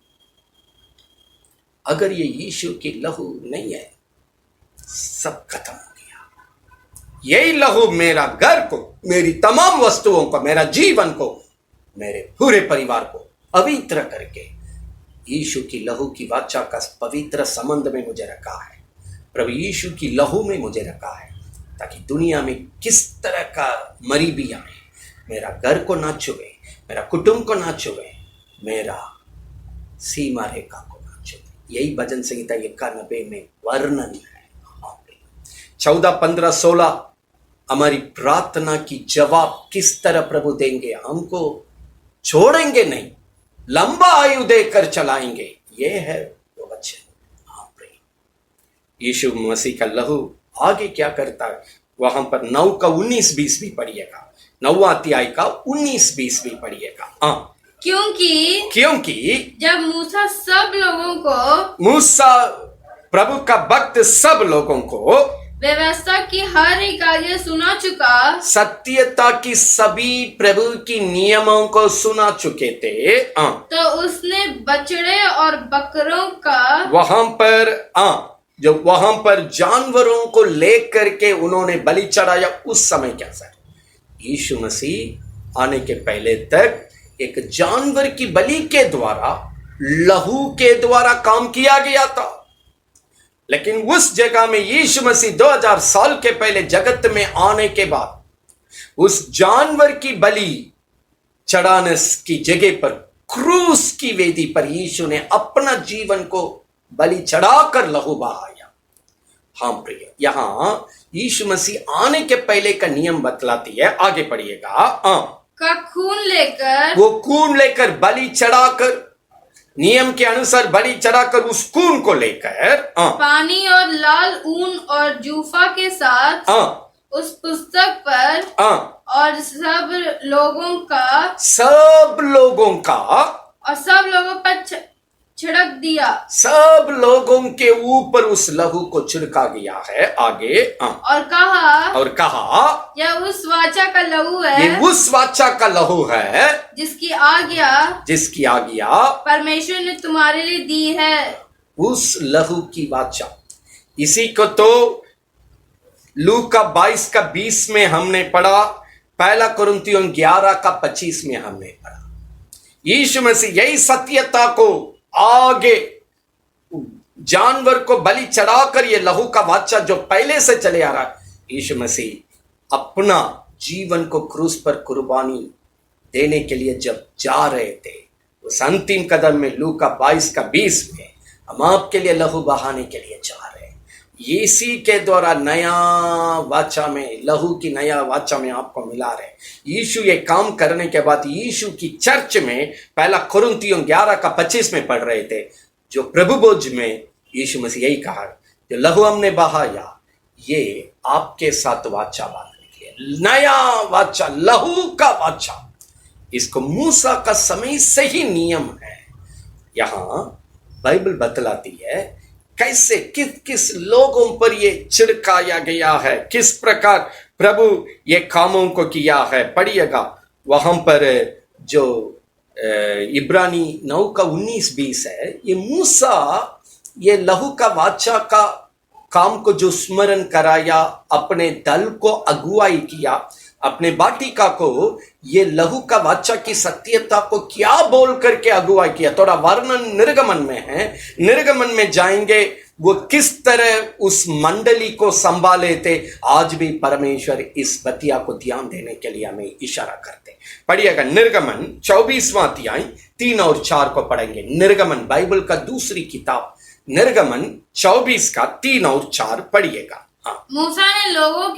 अगर ये यीशु की लहू नहीं है, सब खत्म हो गया। यही लहू मेरा घर को, मेरी तमाम वस्तुओं को, मेरा जीवन को, मेरे पूरे परिवार को पवित्र करके यीशु की लहू की वाचा का पवित्र संबंध में मुझे रखा है। प्रभु यीशु की लहू में मुझे रखा है, ताकि दुनिया में किस तरह का मरी भी आए, मेरा घर को ना छुए, मेरा कुटुंब को ना छुए, मेरा सीमा रेखा को ना छुए। यही भजन संहिता 91 में वर्णन है। 14, 15, 16 हमारी प्रार्थना की जवाब किस तरह प्रभु देंगे? हमको छोड़ेंगे नहीं, लंबा आयु देकर चलाएंगे। ये है वो वचन। हाँ प्रिय, यीशु मसीह का लहू आगे क्या करता है? वहां पर 9 का 19-20 भी पढ़िएगा, 9वां अध्याय का 19-20 भी पढ़िएगा। हाँ, क्योंकि जब मूसा प्रभु का भक्त सब लोगों को व्यवस्था की हर एक आज्ञा सुना चुका, सत्यता की सभी प्रभु की नियमों को सुना चुके थे, तो उसने बछड़े और बकरों का वहां पर जानवरों को लेकर के उन्होंने बलि चढ़ाया। उस समय क्या सर, यीशु मसीह आने के पहले तक एक जानवर की बलि के द्वारा, लहू के द्वारा काम किया गया था। लेकिन उस जगह में यीशु मसीह 2000 साल के पहले जगत में आने के बाद उस जानवर की बलि चढ़ाने की जगह पर, क्रूस की वेदी पर यीशु ने अपना जीवन को बलि चढ़ाकर लहू बहाया। हाँ प्रिय, यहां यीशु मसीह आने के पहले का नियम बतलाती है। आगे पढ़िएगा। का खून लेकर बलि चढ़ाकर, नियम के अनुसार बलि चढ़ाकर उस खून को लेकर पानी और लाल ऊन और जूफा के साथ उस पुस्तक पर और सब लोगों पर छिड़क दिया। सब लोगों के ऊपर उस लहू को छिड़का गया है। आगे और कहा यह उस वाचा का लहू है, ये उस वाचा का लहू है जिसकी आज्ञा परमेश्वर ने तुम्हारे लिए दी है। उस लहू की वाचा, इसी को तो लूका 22 का 20 में हमने पढ़ा, 1 कुरिन्थियों 11 का 25 में हमने पढ़ा। यीशु मसीह यही सत्यता को आगे जानवर को बलि चढ़ाकर, ये लहू का वाचा जो पहले से चले आ रहा है, यीशु मसीह अपना जीवन को क्रूस पर कुर्बानी देने के लिए जब जा रहे थे, उस अंतिम कदम में लूका 22 का 20 में हम आपके लिए लहू बहाने के लिए जा रहे हैं। इसी के द्वारा नया वाचा में, लहू की नया वाचा में आपको मिला रहे। यीशु ये काम करने के बाद यीशु की चर्च में 1 कुरिन्थियों 11 का 25 में पढ़ रहे थे, जो प्रभु भोज में यीशु मसीह यही कहा, जो लहू हमने बहाया ये आपके साथ वाचा बांधने के लिए, नया वाचा, लहू का वाचा। इसको मूसा का समय से ही नियम है। यहां बाइबल बतलाती है कैसे किस लोगों पर ये छिड़काया गया है, किस प्रकार प्रभु ये कामों को किया है। पढ़िएगा वहां पर जो इब्रानी 9 का 19-20 है, ये मूसा ये लहू का वाचा का काम को जो स्मरण कराया, अपने दल को अगुवाई किया, अपने बाटिका को ये लहू का वाचा की सत्यता को क्या बोल करके अगुवाई किया। थोड़ा वर्णन निर्गमन में है, निर्गमन में जाएंगे वो किस तरह उस मंडली को संभाले थे। आज भी परमेश्वर इस बतिया को ध्यान देने के लिए हमें इशारा करते। पढ़िएगा निर्गमन 24वां अध्याय 3 और 4 को पढ़ेंगे। निर्गमन बाइबल का दूसरी किताब, निर्गमन 24 का 3 और 4 पढ़िएगा। मूसा ने लोगों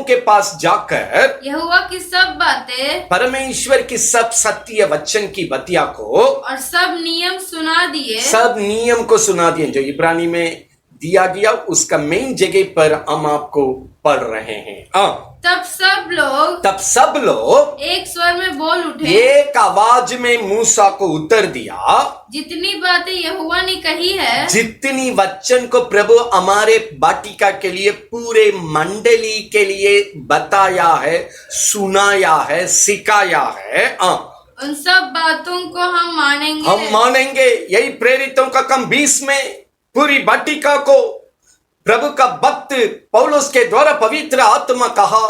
के पास जाकर यहोवा की सब बातें, परमेश्वर की सब सत्य वचन की बतिया को और सब नियम को सुना दिए, जो इब्रानी में दिया गया, उसका मेन जगह पर हम आपको पढ़ रहे हैं। तब सब लोग एक स्वर में बोल उठे, एक आवाज में मूसा को उत्तर दिया, जितनी बातें यहोवा ने कही है, जितनी वचन को प्रभु हमारे वाटिका के लिए, पूरे मंडली के लिए बताया है, सुनाया है, सिखाया है, उन सब बातों को हम मानेंगे। यही प्रेरितों का काम 20 में पूरी वाटिका को प्रभु का भक्त पौलुस के द्वारा पवित्र आत्मा कहा,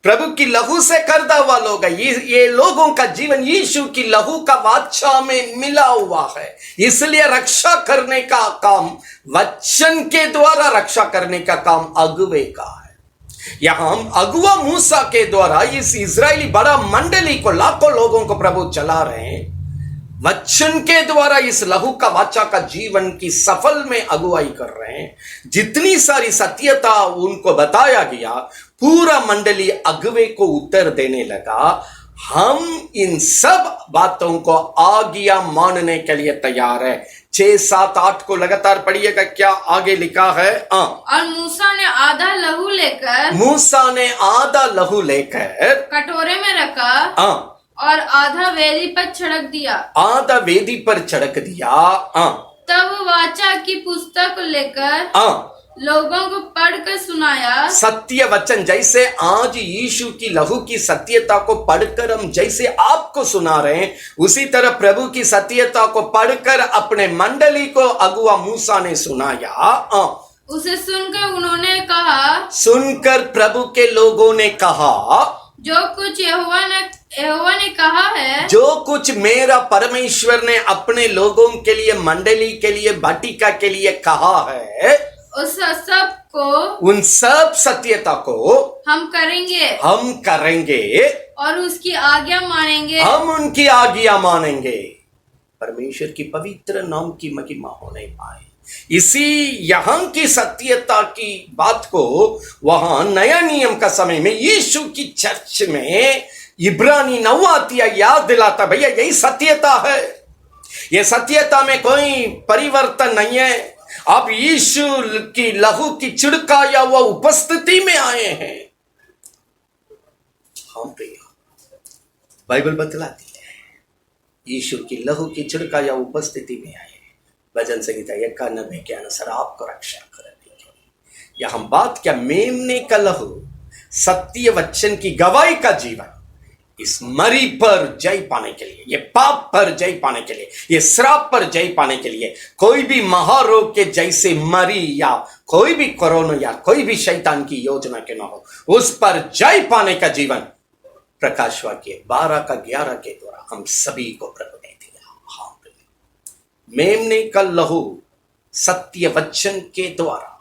प्रभु की लहू से करदा हुआ लोग है। ये लोगों का जीवन यीशु की लहू का वाचा में मिला हुआ है, इसलिए रक्षा करने का काम, वचन के द्वारा रक्षा करने का काम अगुवे का है। यहां हम अगुआ मूसा के द्वारा इस इजरायली बड़ा मंडली को, लाखों लोगों को प्रभु चला रहे हैं। वचन के द्वारा इस लहू का वाचा का जीवन की सफल में अगुवाई कर रहे हैं। जितनी सारी सत्यता उनको बताया गया, पूरा मंडली अगुवे को उत्तर देने लगा। हम इन सब बातों को आज्ञा मानने के लिए तैयार है। 6, 7, 8 को लगातार पढ़िएगा, क्या आगे लिखा है। और मूसा ने आधा लहू लेकर कटोरे में रखा, और आधा वेदी पर छिड़क दिया। तब वाचा की पुस्तक लेकर लोगों को पढ़कर सुनाया। सत्य वचन, जैसे आज यीशु की लहू की सत्यता को पढ़कर हम जैसे आपको सुना रहे हैं, उसी तरह प्रभु की सत्यता को पढ़कर अपने मंडली को अगुआ मूसा ने सुनाया। उसे सुनकर प्रभु के लोगों ने कहा, जो कुछ यहोवा ने कहा है, जो कुछ मेरा परमेश्वर ने अपने लोगों के लिए, मंडली के लिए, वाटिका के लिए कहा है, उन सब सत्यता को हम करेंगे और उसकी आज्ञा मानेंगे। हम उनकी आज्ञा मानेंगे। परमेश्वर की पवित्र नाम की महिमा होने पाए। इसी यहाँ की सत्यता की बात को वहां नया नियम का समय में यीशु की चर्च में इब्रानी 9 अध्याय याद दिलाता, भैया यही सत्यता है। ये सत्यता में कोई परिवर्तन नहीं है। आप यीशु की लहू की छिड़काया हुआ उपस्थिति में आए हैं। हाँ भैया, बाइबल बतलाती है यीशु की लहू की छिड़काया उपस्थिति में आए हैं। भजन संहिता 91 के अनुसार आपको रक्षा करने के लिए। यहां बात क्या, मेमने का लहू, सत्य वचन की गवाही का जीवन, इस मरी पर जय पाने के लिए, ये पाप पर जय पाने के लिए, ये श्राप पर जय पाने के लिए, कोई भी महारोग के जैसे मरी या कोई भी कोरोना या कोई भी शैतान की योजना के न हो, उस पर जय पाने का जीवन प्रकाश वाक्य 12 का 11 के द्वारा हम सभी को प्रभु ने दिया। हाँ, मेमने का लहू सत्य वचन के द्वारा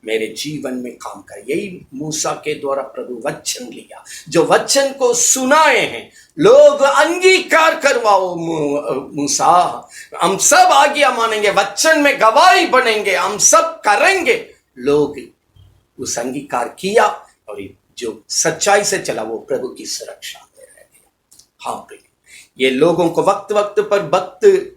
मेरे जीवन में काम कर। यही मूसा के द्वारा प्रभु वचन लिया, जो वचन को सुनाए हैं लोग, अंगीकार करवाओ मूसा, हम सब आज्ञा मानेंगे, वचन में गवाही बनेंगे, हम सब करेंगे। लोग उस अंगीकार किया और जो सच्चाई से चला वो प्रभु की सुरक्षा में रह गया। हाँ, ये लोगों को वक्त वक्त पर वक्त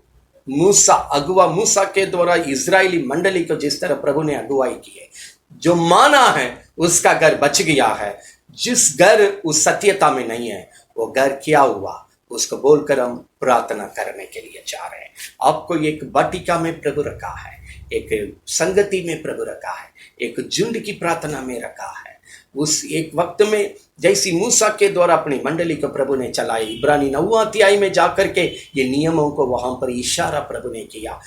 मूसा, अगुआ मूसा के द्वारा इजरायली मंडली को जिस तरह प्रभु ने अगुवाई की है, जो माना है उसका घर बच गया है। जिस घर उस सत्यता में नहीं है, वो घर क्या हुआ, उसको बोलकर हम प्रार्थना करने के लिए जा रहे हैं। आपको एक वाटिका में प्रभु रखा है, एक संगति में प्रभु रखा है, एक झुंड की प्रार्थना में रखा है। उस एक वक्त में जैसी मूसा के द्वारा अपनी मंडली को प्रभु ने चलाई, इब्रानी 9 अध्याय में जाकर के ये नियमों को वहां पर इशारा प्रभु ने किया।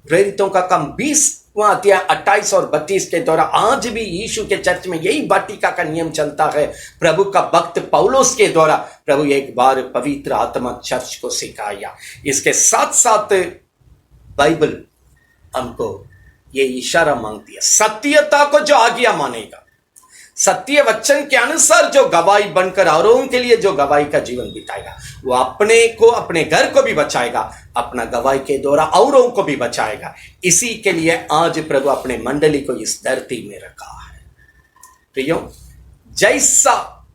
प्रेरितों का काम 20वां अध्याय 28 और 32 के द्वारा आज भी यीशु के चर्च में यही वाटिका का नियम चलता है। प्रभु का भक्त पौलुस के द्वारा प्रभु एक बार पवित्र आत्मा चर्च को सिखाया। इसके साथ साथ बाइबल हमको ये इशारा मांगती है, सत्यता को जो आज्ञा मानेगा, सत्य वचन के अनुसार जो गवाही बनकर औरों के लिए जो गवाही का जीवन बिताएगा, वो अपने को, अपने घर को भी बचाएगा, अपना गवाही के द्वारा औरों को भी बचाएगा। इसी के लिए आज प्रभु अपने मंडली को इस धरती में रखा है। प्रियो, जैसा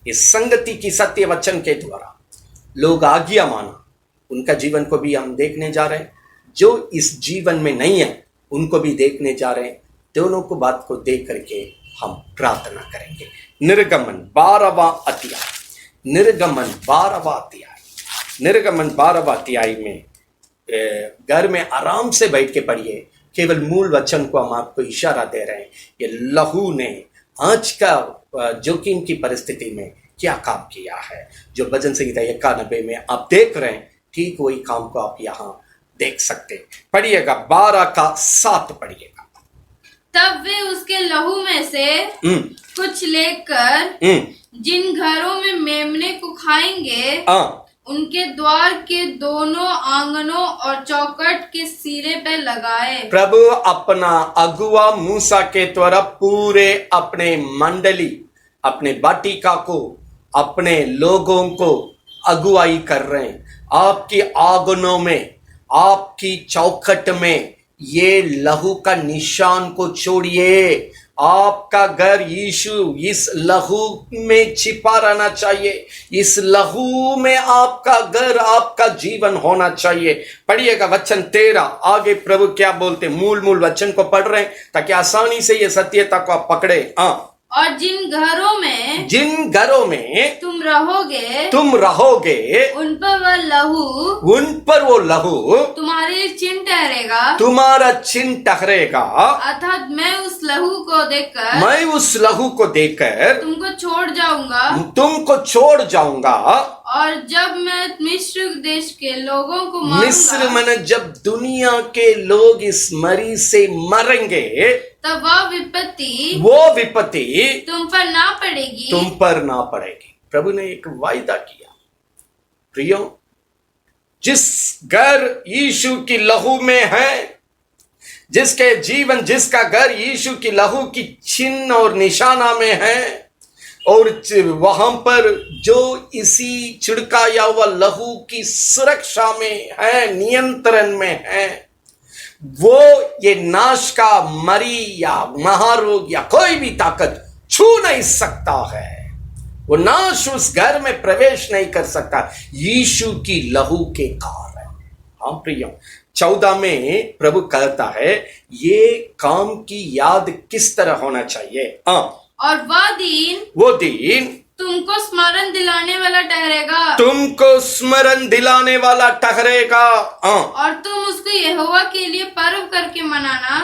इस संगति की सत्य वचन के द्वारा लोग आज्ञा माना, उनका जीवन को भी हम देखने जा रहे हैं। जो इस जीवन में नहीं है उनको भी देखने जा रहे हैं। दोनों को बात को देख करके हम प्रार्थना करेंगे। निर्गमन 12वां अध्याय, निर्गमन 12वां अध्याय, निर्गमन 12वां अध्याय में घर में आराम से बैठ के पढ़िए। केवल मूल वचन को हम आपको इशारा दे रहे हैं। ये लहू ने आज का जोखिम की परिस्थिति में क्या काम किया है, जो भजन संहिता 91 में आप देख रहे हैं, ठीक वही काम को आप यहाँ देख सकते हैं। पढ़िएगा 12:7 पढ़िएगा। तब वे उसके लहू में से कुछ लेकर जिन घरों में मेमने को खाएंगे उनके द्वार के दोनों आंगनों और चौखट के सिरे पे लगाए। प्रभु अपना अगुआ मूसा के द्वारा पूरे अपने मंडली, अपने बाटिका को, अपने लोगों को अगुवाई कर रहे हैं। आपकी आंगनों में, आपकी चौखट में ये लहू का निशान को छोड़िए। आपका घर यीशु इस लहू में छिपा रहना चाहिए। इस लहू में आपका घर, आपका जीवन होना चाहिए। पढ़िएगा वचन 13, आगे प्रभु क्या बोलते, मूल वचन को पढ़ रहे हैं ताकि आसानी से ये सत्यता को आप पकड़े। और जिन घरों में तुम रहोगे उन पर वो लहू तुम्हारे लिए तुम्हारा चिन्ह ठहरेगा। अर्थात मैं उस लहू को देखकर तुमको छोड़ जाऊंगा। और जब मैं मिस्र देश के लोगों को मिस्र में जब दुनिया के लोग इस मरी से मरेंगे तब वो विपत्ति तुम पर ना पड़ेगी। प्रभु ने एक वायदा किया। प्रियो, जिस घर यीशु की लहू में है, जिसके जीवन, जिसका घर यीशु की लहू की चिन्ह और निशाना में है, और वहां पर जो इसी छिड़काया हुआ लहू की सुरक्षा में है, नियंत्रण में है, वो ये नाश का मरी या महारोग या कोई भी ताकत छू नहीं सकता है। वो नाश उस घर में प्रवेश नहीं कर सकता यीशु की लहू के कारण। हाँ प्रियो, 14 में प्रभु कहता है ये काम की याद किस तरह होना चाहिए। और वो दिन तुमको स्मरण दिलाने वाला ठहरेगा। और तुम उसको यहोवा के लिए पर्व करके मनाना।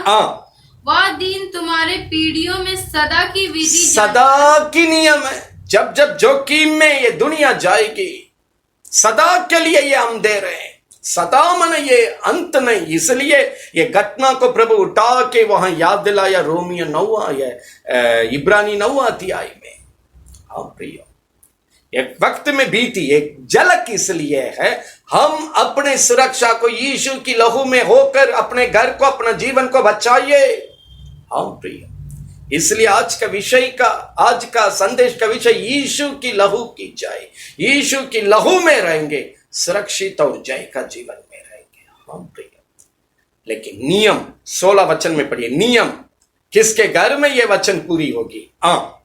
वह दिन तुम्हारे पीढ़ियों में सदा की विधि, सदा की नियम है। जब जब जोखिम में ये दुनिया जाएगी, सदा के लिए ये हम दे रहे हैं। सदा मन ये अंत नहीं। इसलिए ये घटना को प्रभु उठा के वहां याद दिलाया रोमियो 9 या इब्रानी 9 अध्याय में। हाँ प्रियो, एक वक्त में बीती एक झलक इसलिए है, हम अपने सुरक्षा को यीशु की लहू में होकर अपने घर को, अपना जीवन को बचाइए। हाँ प्रियो, इसलिए आज का संदेश का विषय यीशु की लहू की जय। यीशु की लहू में रहेंगे, सुरक्षित और जय का जीवन में रहेंगे। हाँ प्रियो, लेकिन नियम 16 वचन में पढ़िए। नियम किसके घर में ये वचन पूरी होगी?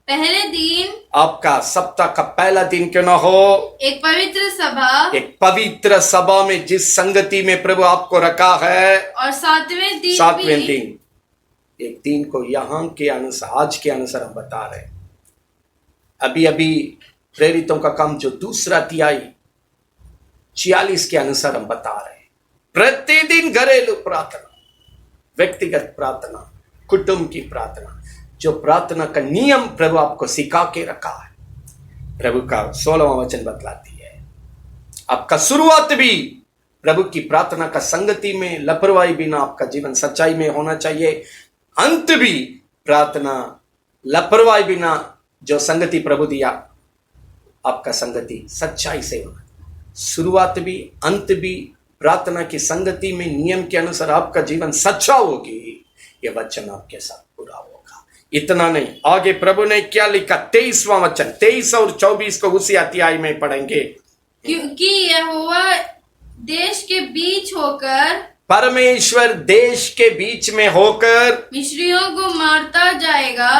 पहले दिन, आपका सप्ताह का पहला दिन क्यों ना हो, एक पवित्र सभा में जिस संगति में प्रभु आपको रखा है। और सातवें दिन एक दिन को यहाँ के अनुसार, आज के अनुसार हम बता रहे हैं। अभी प्रेरितों का काम जो दूसरा अध्याय 46 के अनुसार हम बता रहे हैं। प्रतिदिन घरेलू प्रार्थना, व्यक्तिगत प्रार्थना, कुटुंब की प्रार्थना, जो प्रार्थना का नियम प्रभु आपको सिखा के रखा है। प्रभु का 16वां वचन बतलाती है आपका शुरुआत भी प्रभु की प्रार्थना का संगति में, लापरवाही बिना आपका जीवन सच्चाई में होना चाहिए। अंत भी प्रार्थना लापरवाही बिना जो संगति प्रभु दिया, आपका संगति सच्चाई से होना। शुरुआत भी अंत भी प्रार्थना की संगति में नियम के अनुसार आपका जीवन सच्चा होगी, यह वचन आपके साथ पूरा होगा। इतना नहीं, आगे प्रभु ने क्या लिखा, 23वां वचन, 23 और 24 को उसी अध्याय में पढ़ेंगे। क्योंकि यहोवा देश के बीच होकर, परमेश्वर देश के बीच में होकर मिस्रियों को मारता जाएगा।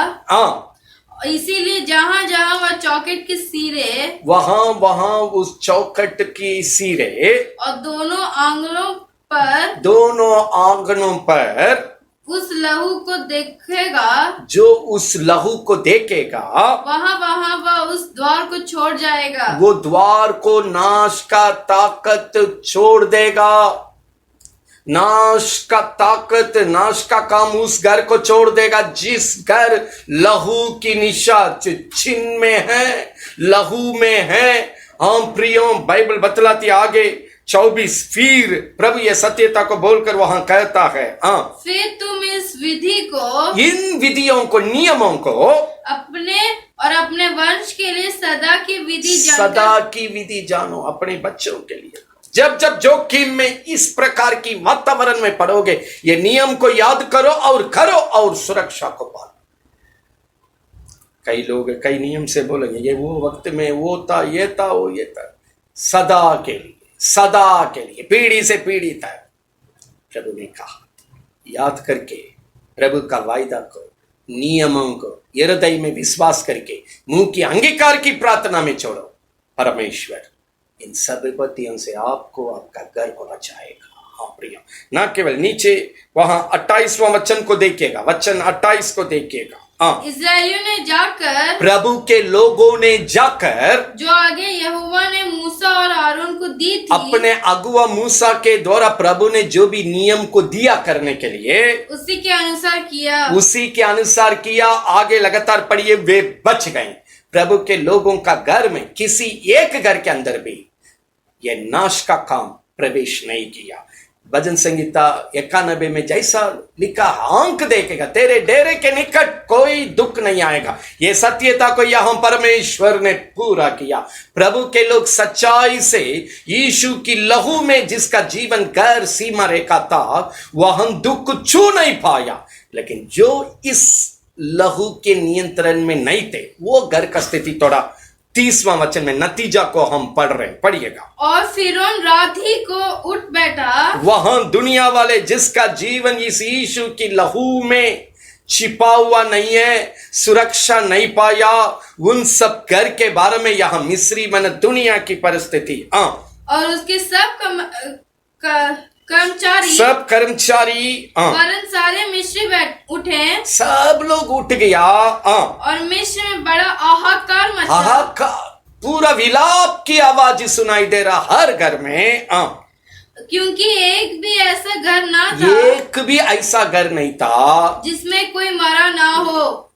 इसीलिए जहां जहां वह चौखट के सिरे, वहां उस चौखट की सिरे, और दोनों आंगनों पर उस लहू को देखेगा, जो उस लहू को देखेगा, वहां वह उस द्वार को छोड़ जाएगा, वो द्वार को नाश का ताकत छोड़ देगा। नाश का ताकत, नाश का काम उस घर को छोड़ देगा जिस घर लहू की निशा चिन्ह में है, लहू में है। हम प्रियो, बाइबल बतलाती आगे 24, फिर प्रभु ये सत्यता को बोलकर वहां कहता है, फिर तुम इस विधि को, इन विधियों को, नियमों को अपने और अपने वंश के लिए सदा की विधि सदा की विधि जानो। अपने बच्चों के लिए जब जब जोखिम में इस प्रकार की वातावरण में पड़ोगे, ये नियम को याद करो और करो और सुरक्षा को पालो। कई लोग कई नियम से बोलेंगे ये वो वक्त में वो था, ये था, वो ये था। सदा के लिए, सदा के लिए, पीढ़ी से पीढ़ी तक प्रभु ने कहा। याद करके प्रभु का वायदा को, नियमों को हृदय में विश्वास करके मुंह की अंगीकार की प्रार्थना में छोड़ो। परमेश्वर इन सब विपत्तियों से आपको, आपका घर को बचाएगा। हाँ प्रिय, ना केवल नीचे वहां 28वां वचन को देखिएगा, वचन 28 को देखिएगा। इस्राएलियों ने जाकर, प्रभु के लोगों ने जाकर, जो आगे यहोवा ने मूसा और आरोन को दी थी, अपने अगुआ मूसा के द्वारा प्रभु ने जो भी नियम को दिया करने के लिए, उसी के अनुसार किया, उसी के अनुसार किया। आगे लगातार पढ़िए, वे बच गए। प्रभु के लोगों का घर में, किसी एक घर के अंदर भी ये नाश का काम प्रवेश नहीं किया। भजन संगीता 91 में जैसा लिखा, आंख देखेगा तेरे डेरे के निकट कोई दुख नहीं आएगा। ये सत्यता को यहां परमेश्वर ने पूरा किया। प्रभु के लोग सच्चाई से यीशु की लहू में, जिसका जीवन गैर सीमा रेखा था, वहां दुख छू नहीं पाया। लेकिन जो इस लहू के नियंत्रण में नहीं थे, वो घर का स्थिति थोड़ा 30वां वचन में नतीजा को हम पढ़ रहे हैं, पढ़िएगा। और फिरौन रात ही को उठ बैठा, वहां दुनिया वाले जिसका जीवन इस यीशु की लहू में छिपा हुआ नहीं है, सुरक्षा नहीं पाया, उन सब घर के बारे में यहां मिस्री मन दुनिया की परिस्थिति। और उसके सब कर्मचारी वरन सारे मिस्री बैठ उठे, सब लोग उठ गया। और मिस्र में बड़ा हाहाकार मचा, हाहाकार, पूरा विलाप की आवाज सुनाई दे रहा हर घर में। क्योंकि एक भी ऐसा घर ना था, एक भी ऐसा घर नहीं था जिसमें कोई मरा ना हो।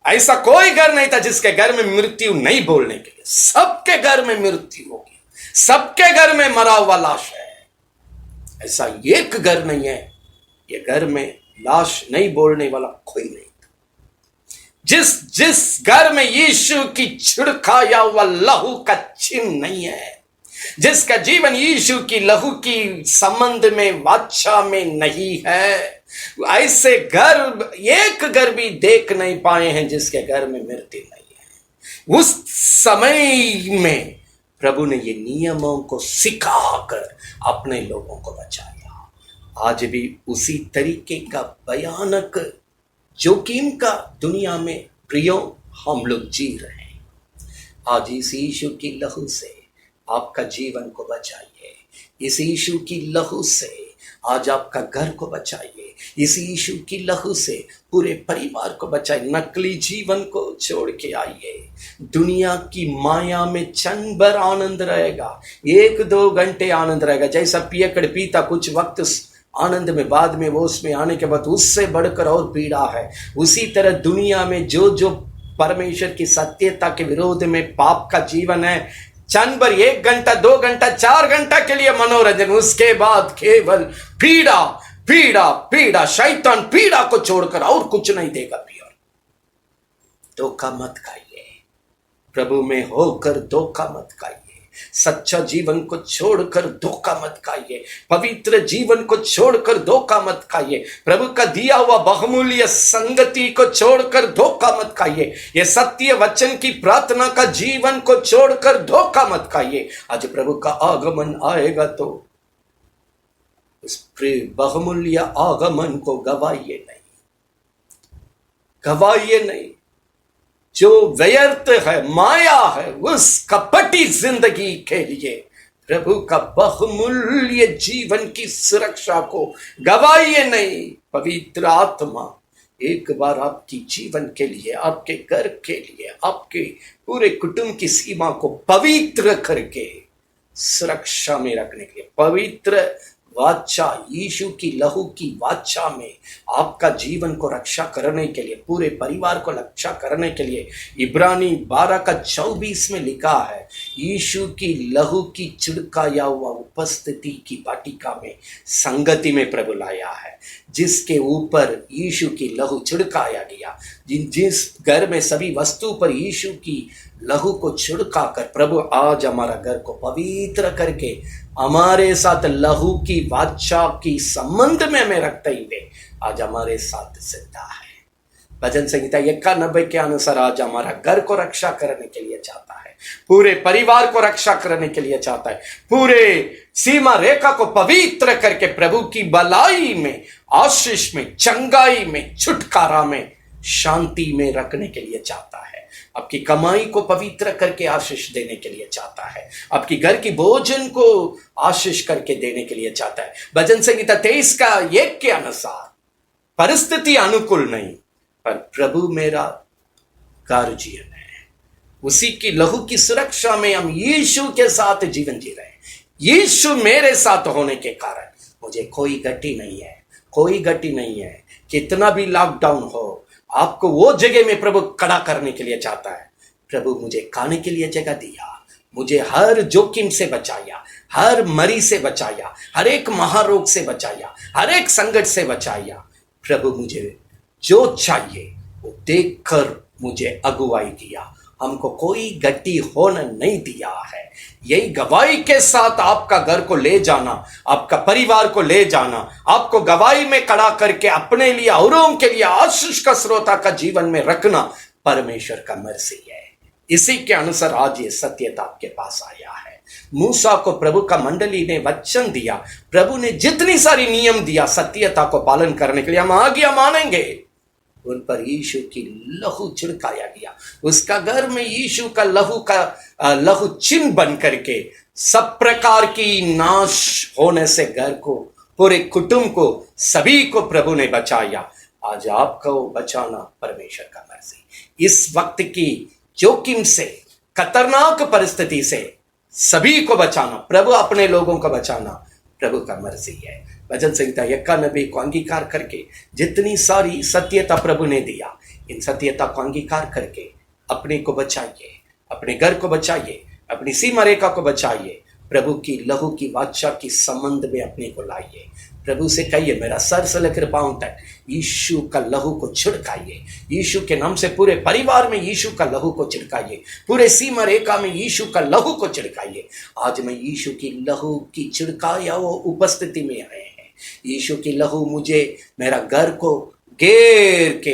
ऐसा कोई घर नहीं था जिसके घर में मृत्यु नहीं बोलने के लिए। सबके घर में मृत्यु होगी, सबके घर में मरा हुआ लाश है। ऐसा एक घर नहीं है, ये घर में लाश नहीं बोलने वाला कोई नहीं था। जिस घर में यीशु की छिड़काया हुआ लहू का चिन्ह नहीं है, जिसका जीवन यीशु की लहू की संबंध में, वाचा में नहीं है, ऐसे घर एक घर भी देख नहीं पाए हैं जिसके घर में मृत्यु नहीं है। उस समय में प्रभु ने ये नियमों को सिखाकर अपने लोगों को बचाया। आज भी उसी तरीके का भयानक जोखिम का दुनिया में प्रियो हम लोग जी रहे हैं। आज इस यीशु की लहू से आपका जीवन को बचाइए, इस यीशु की लहू से आज आपका घर को बचाइए, इस यीशु की लहू से पूरे परिवार को बचाइए। नकली जीवन को छोड़ के आइए। दुनिया की माया में क्षण भर आनंद रहेगा, 1-2 घंटे आनंद रहेगा। जैसा पियकड़ पीता कुछ वक्त आनंद में, बाद में वो उसमें आने के बाद उससे बढ़कर और पीड़ा है। उसी तरह दुनिया में जो परमेश्वर की सत्यता के विरोध में पाप का जीवन है, क्षण भर 1 घंटा 2 घंटा 4 घंटा के लिए मनोरंजन, उसके बाद केवल पीड़ा पीड़ा पीड़ा। शैतान पीड़ा को छोड़कर और कुछ नहीं देगा। प्रिय, धोखा मत खाइए, प्रभु में होकर धोखा मत खाइए। सच्चा जीवन को छोड़कर धोखा मत खाइए, पवित्र जीवन को छोड़कर धोखा मत खाइए, प्रभु का दिया हुआ बहुमूल्य संगति को छोड़कर धोखा मत खाइए, ये सत्य वचन की प्रार्थना का जीवन को छोड़कर धोखा मत खाइए। आज प्रभु का आगमन आएगा तो उस बहुमूल्य आगमन को गवाइए नहीं, गवाइए नहीं। जो व्यर्थ है, माया है, उस कपटी जिंदगी के लिए प्रभु का बहुमूल्य जीवन की सुरक्षा को गवाइए नहीं। पवित्र आत्मा एक बार आपकी जीवन के लिए, आपके घर के लिए, आपके पूरे कुटुंब की सीमा को पवित्र करके सुरक्षा में रखने के लिए, पवित्र वाचा, यीशु की लहू की वाचा में आपका जीवन को रक्षा करने के लिए, पूरे परिवार को रक्षा करने के लिए इब्रानी 12:24 में लिखा है, यीशु की लहू की छिड़काया हुआ उपस्थिति की वाटिका में संगति में प्रभु लाया है, जिसके ऊपर यीशु की लहू छिड़काया गया। जिस घर में सभी वस्तु पर यीशु की लहू को छिड़का कर प्रभु आज हमारा घर को पवित्र करके हमारे साथ लहू की वाचा की संबंध में हमें रखते हुए आज हमारे साथ जिंदा है। भजन संहिता 91 के अनुसार आज हमारा घर को रक्षा करने के लिए चाहता है, पूरे परिवार को रक्षा करने के लिए चाहता है, पूरे सीमा रेखा को पवित्र करके प्रभु की भलाई में, आशीष में, चंगाई में, छुटकारा में, शांति में रखने के लिए चाहता है। आपकी कमाई को पवित्र करके आशीष देने के लिए चाहता है, आपकी घर की भोजन को आशीष करके देने के लिए चाहता है। भजन संहिता 23:1 के अनुसार परिस्थिति अनुकूल नहीं, पर प्रभु मेरा गार्जियन है, उसी की लहू की सुरक्षा में हम यीशु के साथ जीवन जी रहे हैं। यीशु मेरे साथ होने के कारण मुझे कोई गति नहीं है, कोई गति नहीं है। कितना भी लॉकडाउन हो, आपको वो जगह में प्रभु खड़ा करने के लिए चाहता है। प्रभु मुझे खाने के लिए जगह दिया, मुझे हर जोखिम से बचाया, हर मरी से बचाया, हर एक महारोग से बचाया, हर एक संकट से बचाया। प्रभु मुझे जो चाहिए वो देखकर मुझे अगुवाई दिया, हमको कोई गति होने नहीं दिया है। यही गवाही के साथ आपका घर को ले जाना, आपका परिवार को ले जाना, आपको गवाही में खड़ा करके अपने लिए औरों के लिए आशीष का स्रोता का जीवन में रखना परमेश्वर का मर्जी है। इसी के अनुसार आज ये सत्यता आपके पास आया है। मूसा को प्रभु का मंडली ने वचन दिया, प्रभु ने जितनी सारी नियम दिया सत्यता को पालन करने के लिए हम आज्ञा मानेंगे। उन पर यीशु की लहू छिड़काया गया, उसका घर में यीशु का लहू चिन्ह बन करके सब प्रकार की नाश होने से घर को, पूरे कुटुंब को, सभी को प्रभु ने बचाया। आज आपको बचाना परमेश्वर का मर्जी। इस वक्त की जोखिम से, खतरनाक परिस्थिति से सभी को बचाना, प्रभु अपने लोगों को बचाना प्रभु का मर्जी है। भजन संहिता 91 को अंगीकार करके जितनी सारी सत्यता प्रभु ने दिया, इन सत्यता को अंगीकार करके अपने को बचाइए, अपने घर को बचाइए, अपनी सीमा रेखा को बचाइए, प्रभु की लहू की वाचा की संबंध में अपने को लाइए। प्रभु से कहिए, मेरा सर से लेकर पांव तक यीशु का लहू को छिड़काइए, यीशु के नाम से पूरे परिवार में यीशु का लहू को छिड़काइए, पूरे सीमा रेखा में यीशु का लहू को छिड़काइए। आज मैं यीशु की लहू की छिड़काया वो उपस्थिति में आए हैं। यीशु की लहू मुझे, मेरा घर को घेर के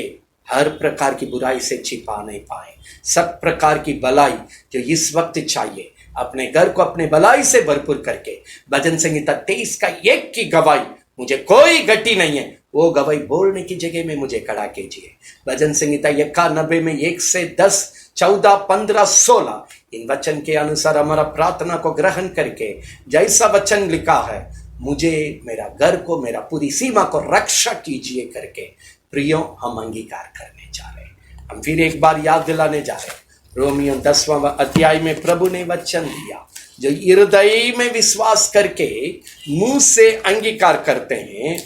हर प्रकार की बुराई से छिपा नहीं पाए। सब प्रकार की भलाई जो इस वक्त चाहिए, अपने घर को अपने भलाई से भरपूर करके भजन संहिता 23:1 की गवाही, मुझे कोई गति नहीं है, वो गवाही बोलने की जगह में मुझे खड़ा कीजिए। भजन संहिता 91 में 1 से 10, 14, 15, 16 इन वचन के अनुसार हमारा प्रार्थना को ग्रहण करके जैसा वचन लिखा है, मुझे, मेरा घर को, मेरा पूरी सीमा को रक्षा कीजिए करके प्रियो हम अंगीकार करने जा रहे हैं। हम फिर एक बार याद दिलाने जा रहे हैं, रोमियो 10वां अध्याय में प्रभु ने वचन दिया, जो हृदय में विश्वास करके मुंह से अंगीकार करते हैं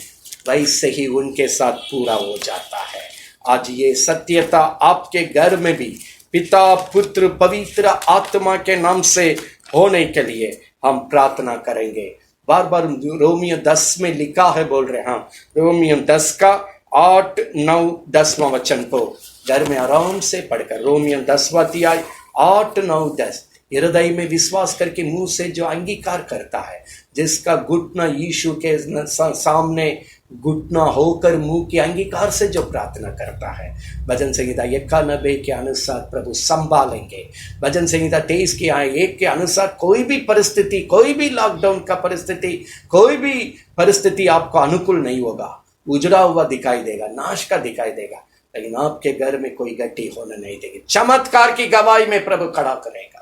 वैसे ही उनके साथ पूरा हो जाता है। आज ये सत्यता आपके घर में भी पिता, पुत्र, पवित्र आत्मा के नाम से होने के लिए हम प्रार्थना करेंगे। बार बार रोमियो 10 में लिखा है, बोल रहे हैं, हाँ, रोमियो 10 का 8, 9, 10वां वचन को घर में आराम से पढ़कर, रोमियो 10वां अध्याय 8, 9, 10, हृदय में विश्वास करके मुंह से जो अंगीकार करता है, जिसका घुटना यीशु के सामने घुटना होकर मुंह के अंगीकार से जो प्रार्थना करता है, भजन संहिता 91 के अनुसार प्रभु संभालेंगे। भजन संहिता 23 के 1 के अनुसार कोई भी परिस्थिति, कोई भी लॉकडाउन का परिस्थिति, कोई भी परिस्थिति आपको अनुकूल नहीं होगा, उजड़ा हुआ दिखाई देगा, नाश का दिखाई देगा, लेकिन आपके घर में कोई गति होने नहीं देगी। चमत्कार की गवाही में प्रभु खड़ा करेगा।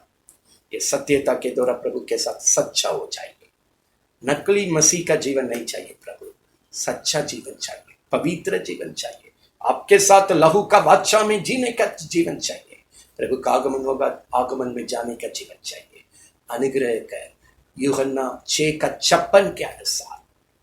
ये सत्यता के द्वारा प्रभु के साथ सच्चा हो जाएगा। नकली मसीह का जीवन नहीं चाहिए, प्रभु सच्चा जीवन चाहिए। पवित्र जीवन चाहिए, आपके साथ लहू का बादशाह में जीने का जीवन चाहिए, प्रभु का आगमन होगा, आगमन में जाने का जीवन चाहिए। अनुग्रह कर यूहन्ना 6:56 के अनुसार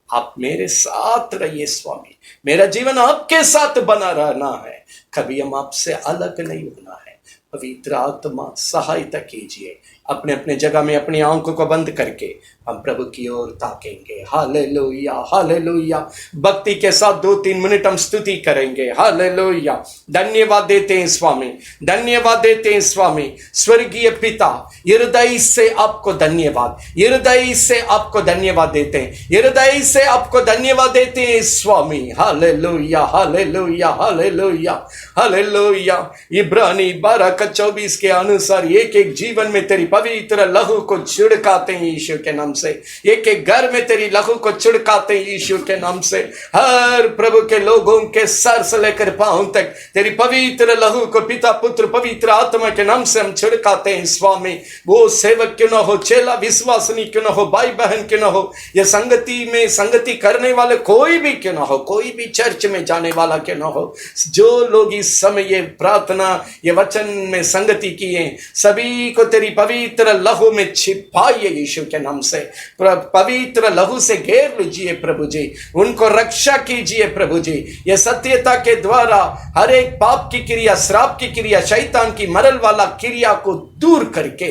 आप मेरे साथ रहिए स्वामी, मेरा जीवन आपके साथ बना रहना है, कभी हम आपसे अलग नहीं होना है। पवित्र आत्मा सहायता कीजिए। अपने अपने जगह में अपनी आंखों को बंद करके हम प्रभु की ओर ताकेंगे। Hallelujah, hallelujah. भक्ति के साथ 2-3 मिनट हम स्तुति करेंगे। हालेलुया। धन्यवाद देते हैं स्वामी, धन्यवाद देते हैं स्वामी। स्वर्गीय पिता, हृदय से आपको धन्यवाद, हृदय से आपको धन्यवाद देते हैं, हृदय से आपको धन्यवाद देते हैं स्वामी। Hallelujah, hallelujah, hallelujah, hallelujah. इब्रानी 12:24 के अनुसार एक एक जीवन में तेरी पवित्र लहू को छिड़काते हैं यीशु के नाम से। एक एक घर में तेरी लहू को छिड़काते हैं यीशु के नाम से। हर प्रभु के लोगों के सर से लेकर पांव तक तेरी पवित्र लहू को पिता पुत्र पवित्र आत्मा के नाम से हम छिड़काते हैं स्वामी। वो सेवक क्यों ना हो, चेला विश्वासनी क्यों ना हो, भाई बहन क्यों ना हो, ये संगति में संगति करने वाले कोई भी क्यों ना हो, कोई भी चर्च में जाने वाला क्यों ना हो, जो लोग इस समय ये प्रार्थना ये वचन में संगति किए, सभी को तेरी पवित्र लहू में छिपाइए यीशु के नाम से। पवित्र लहू से घेर लीजिए प्रभु जी, उनको रक्षा कीजिए प्रभु जी। ये सत्यता के द्वारा हर एक पाप की क्रिया, श्राप की क्रिया, शैतान की मरल वाला क्रिया को दूर करके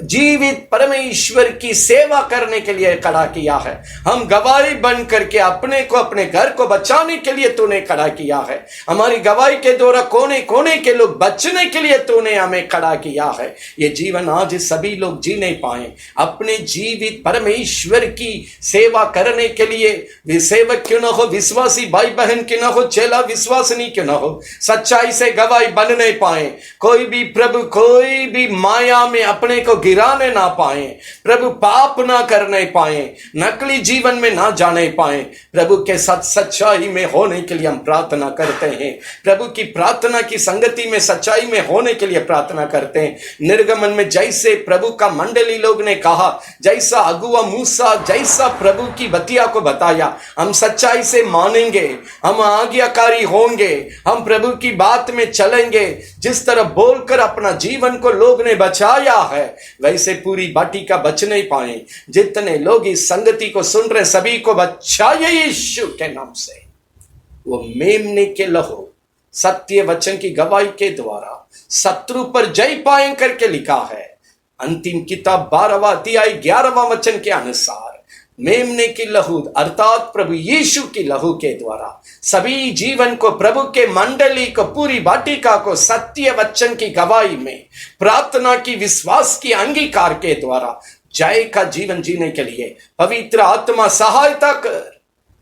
जीवित परमेश्वर की सेवा करने के लिए खड़ा किया है। हम गवाही बन करके अपने को, अपने घर को बचाने के लिए तूने खड़ा किया है। हमारी गवाही के द्वारा कोने कोने के लोग बचने के लिए तूने हमें खड़ा किया है। ये जीवन आज सभी लोग जी नहीं पाए, अपने जीवित परमेश्वर की सेवा करने के लिए वे सेवक क्यों ना हो, विश्वासी भाई बहन क्यों ना हो, चेला विश्वासनी क्यों ना हो, सच्चाई से गवाही बन नहीं पाए। कोई भी प्रभु, कोई भी माया में अपने को गिराने ना पाए प्रभु, पाप ना करने पाए, नकली जीवन में ना जाने पाए, प्रभु के साथ सच्चाई में होने के लिए हम प्रार्थना करते हैं। प्रभु की प्रार्थना की संगति में सच्चाई में होने के लिए प्रार्थना करते हैं। निर्गमन में जैसे प्रभु का मंडली लोग ने कहा, जैसा अगुआ मूसा जैसा प्रभु की बतिया को बताया, हम सच्चाई से मानेंगे, हम आज्ञाकारी होंगे, हम प्रभु की बात में चलेंगे। जिस तरह बोलकर अपना जीवन को लोग ने बचाया है, वैसे पूरी बाटिका बच नहीं पाए। जितने लोग इस संगति को सुन रहे सभी को बचाइए यीशु के नाम से। वो मेमने के लहू सत्य वचन की गवाही के द्वारा शत्रु पर जय पाए करके लिखा है। अंतिम किताब 12वां अध्याय 11वां वचन के अनुसार मेमने की लहू अर्थात प्रभु यीशु की लहू के द्वारा सभी जीवन को, प्रभु के मंडली को, पूरी वाटिका को सत्य वचन की गवाही में, प्रार्थना की, विश्वास की अंगीकार के द्वारा जय का जीवन जीने के लिए पवित्र आत्मा सहायता कर।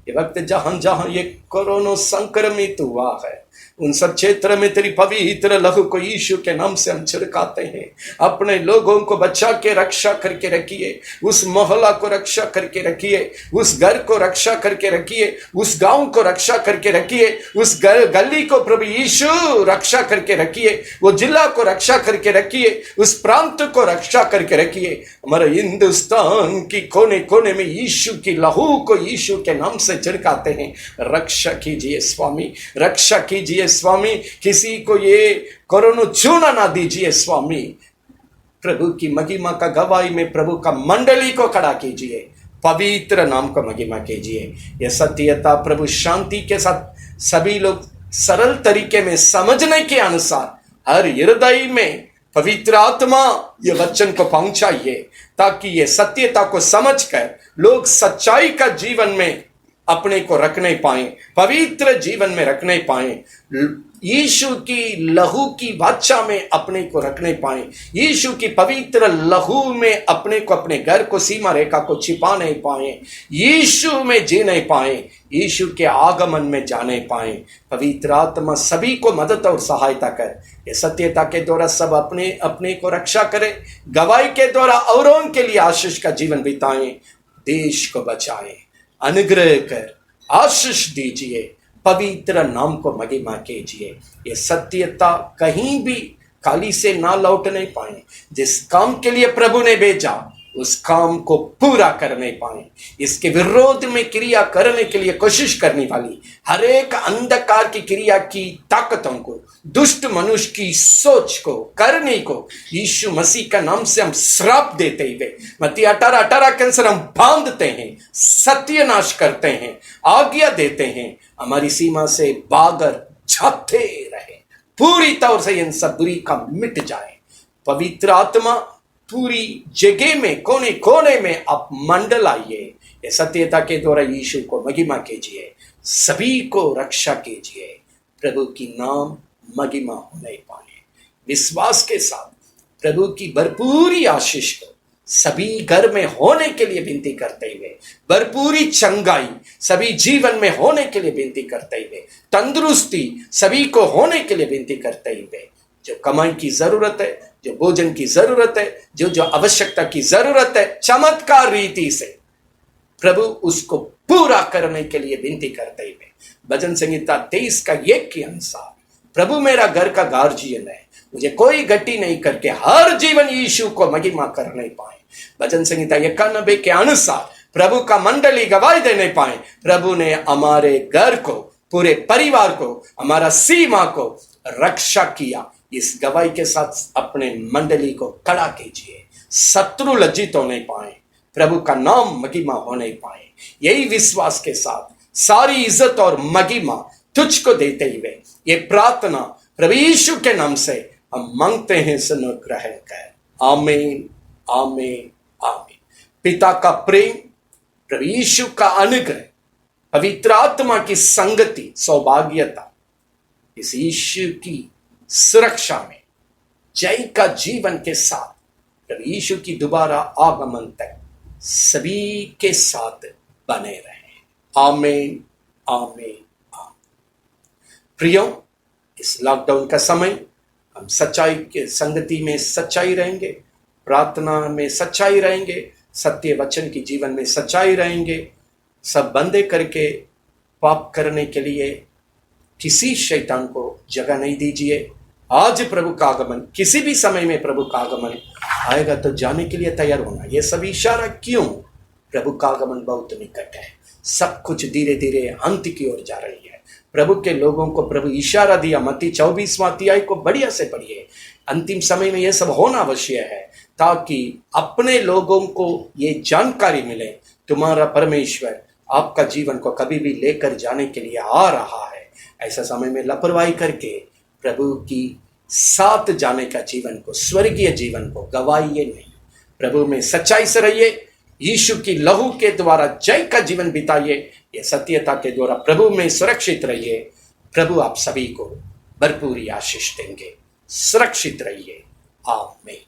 ये वक्त जहां जहां ये कोरोना संक्रमित हुआ है, उन सब क्षेत्र में तेरी पवित्र लहू को यीशु के नाम से हम छिड़काते हैं। अपने लोगों को बचा के रक्षा करके रखिए, उस मोहल्ला को रक्षा करके रखिए, उस घर को रक्षा करके रखिए, उस गांव को रक्षा करके रखिए, उस गली को प्रभु यीशु रक्षा करके रखिए, वो जिला को रक्षा करके रखिए, उस प्रांत को रक्षा करके रखिए। हमारे हिंदुस्तान की कोने कोने में यीशु की लहू को यीशु के नाम से छिड़काते हैं। रक्षा कीजिए स्वामी, रक्षा कीजिए स्वामी, किसी को ये कोरोना छूना ना दीजिए स्वामी। प्रभु की महिमा का गवाही में प्रभु का मंडली को खड़ा कीजिए, पवित्र नाम को महिमा कीजिए। यह सत्यता प्रभु शांति के साथ सभी लोग सरल तरीके में समझने के अनुसार हर हृदय में पवित्र आत्मा ये वचन को पहुंचाइए, ताकि ये सत्यता को समझकर लोग सच्चाई का जीवन में अपने को रखने पाए, पवित्र जीवन में रखने पाए, यीशु की लहू की वाचा में अपने को रखने पाए, यीशु की पवित्र लहू में अपने को, अपने घर को, सीमा रेखा को छिपा नहीं पाए, यीशु में जी नहीं पाए, यीशु के आगमन में जाने पाए। पवित्र आत्मा सभी को मदद और सहायता कर। ये सत्यता के द्वारा सब अपने अपने को रक्षा करें, गवाही के द्वारा औरों के लिए आशीष का जीवन बिताएं, देश को बचाएं। अनुग्रह कर आशीष दीजिए, पवित्र नाम को महिमा कीजिए। ये सत्यता कहीं भी खाली से ना लौट नहीं पाए। जिस काम के लिए प्रभु ने भेजा उस काम को पूरा करने पाए। इसके विरोध में क्रिया करने के लिए कोशिश करने वाली हर एक अंधकार की क्रिया की ताकतों को, दुष्ट मनुष्य की सोच को, करने को यीशु मसीह का नाम से हम श्राप देते हुए मत्ती 18:18 के अनुसार हम बांधते हैं, सत्यानाश करते हैं, आज्ञा देते हैं, हमारी सीमा से बागर जाते रहे, पूरी तौर से इन सब बुरी का मिट जाए। पवित्र आत्मा पूरी जगह में, कोने कोने में आप मंडलाइए। ये सत्यता के द्वारा यीशु को महिमा कीजिए, सभी को रक्षा कीजिए, प्रभु की नाम महिमा होने पाए। विश्वास के साथ प्रभु की भरपूरी आशीष को सभी घर में होने के लिए विनती करते हुए, भरपूरी चंगाई सभी जीवन में होने के लिए विनती करते हुए, तंदुरुस्ती सभी को होने के लिए विनती करते हुए, जो कमाई की जरूरत है, जो भोजन की जरूरत है, जो जो आवश्यकता की जरूरत है, चमत्कार रीति से प्रभु उसको पूरा करने के लिए विनती करते हुए, भजन संहिता 23 का 1 के अनुसार, प्रभु मेरा घर का गार्जियन है, मुझे कोई गति नहीं करके हर जीवन यीशु को महिमा करने पाए। भजन संहिता 91 के अनुसार प्रभु का मंडली गवाही देने पाए। प्रभु ने हमारे घर को, पूरे परिवार को, हमारा सीमा को रक्षा किया। इस गवाही के साथ अपने मंडली को खड़ा कीजिए, शत्रु लज्जित होने पाए, प्रभु का नाम महिमा होने पाए। यही विश्वास के साथ सारी इज्जत और महिमा तुझको देते हुए ये प्रार्थना प्रभु यीशु के नाम से हम मांगते हैं, सुनो ग्रहण कर। आमीन, आमीन, आमीन। पिता का प्रेम, प्रभु यीशु का अनुग्रह, पवित्र आत्मा की संगति, सौभाग्यता, इस यीशु की सुरक्षा में जय का जीवन के साथ प्रभु यीशु की दोबारा आगमन तक सभी के साथ बने रहे। आमीन, आमीन, आमीन। प्रियो, इस लॉकडाउन का समय हम सच्चाई के संगति में सच्चाई रहेंगे, प्रार्थना में सच्चाई रहेंगे, सत्य वचन की जीवन में सच्चाई रहेंगे। सब बंदे करके पाप करने के लिए किसी शैतान को जगह नहीं दीजिए। आज प्रभु का आगमन, किसी भी समय में प्रभु का आगमन आएगा तो जाने के लिए तैयार होना। ये सब इशारा क्यों? प्रभु का आगमन बहुत निकट है, सब कुछ धीरे धीरे अंत की ओर जा रही है। प्रभु के लोगों को प्रभु इशारा दिया, मत्ती 24वां अध्याय को बढ़िया से पढ़िए। अंतिम समय में यह सब होना अवश्य है ताकि अपने लोगों को ये जानकारी मिले, तुम्हारा परमेश्वर आपका जीवन को कभी भी लेकर जाने के लिए आ रहा है। ऐसा समय में लापरवाही करके प्रभु की साथ जाने का जीवन को, स्वर्गीय जीवन को गवाइए नहीं। प्रभु में सच्चाई से रहिए, यीशु की लहू के द्वारा जय का जीवन बिताइए। ये सत्यता के द्वारा प्रभु में सुरक्षित रहिए। प्रभु आप सभी को भरपूरी आशीष देंगे। सुरक्षित रहिए। आमीन।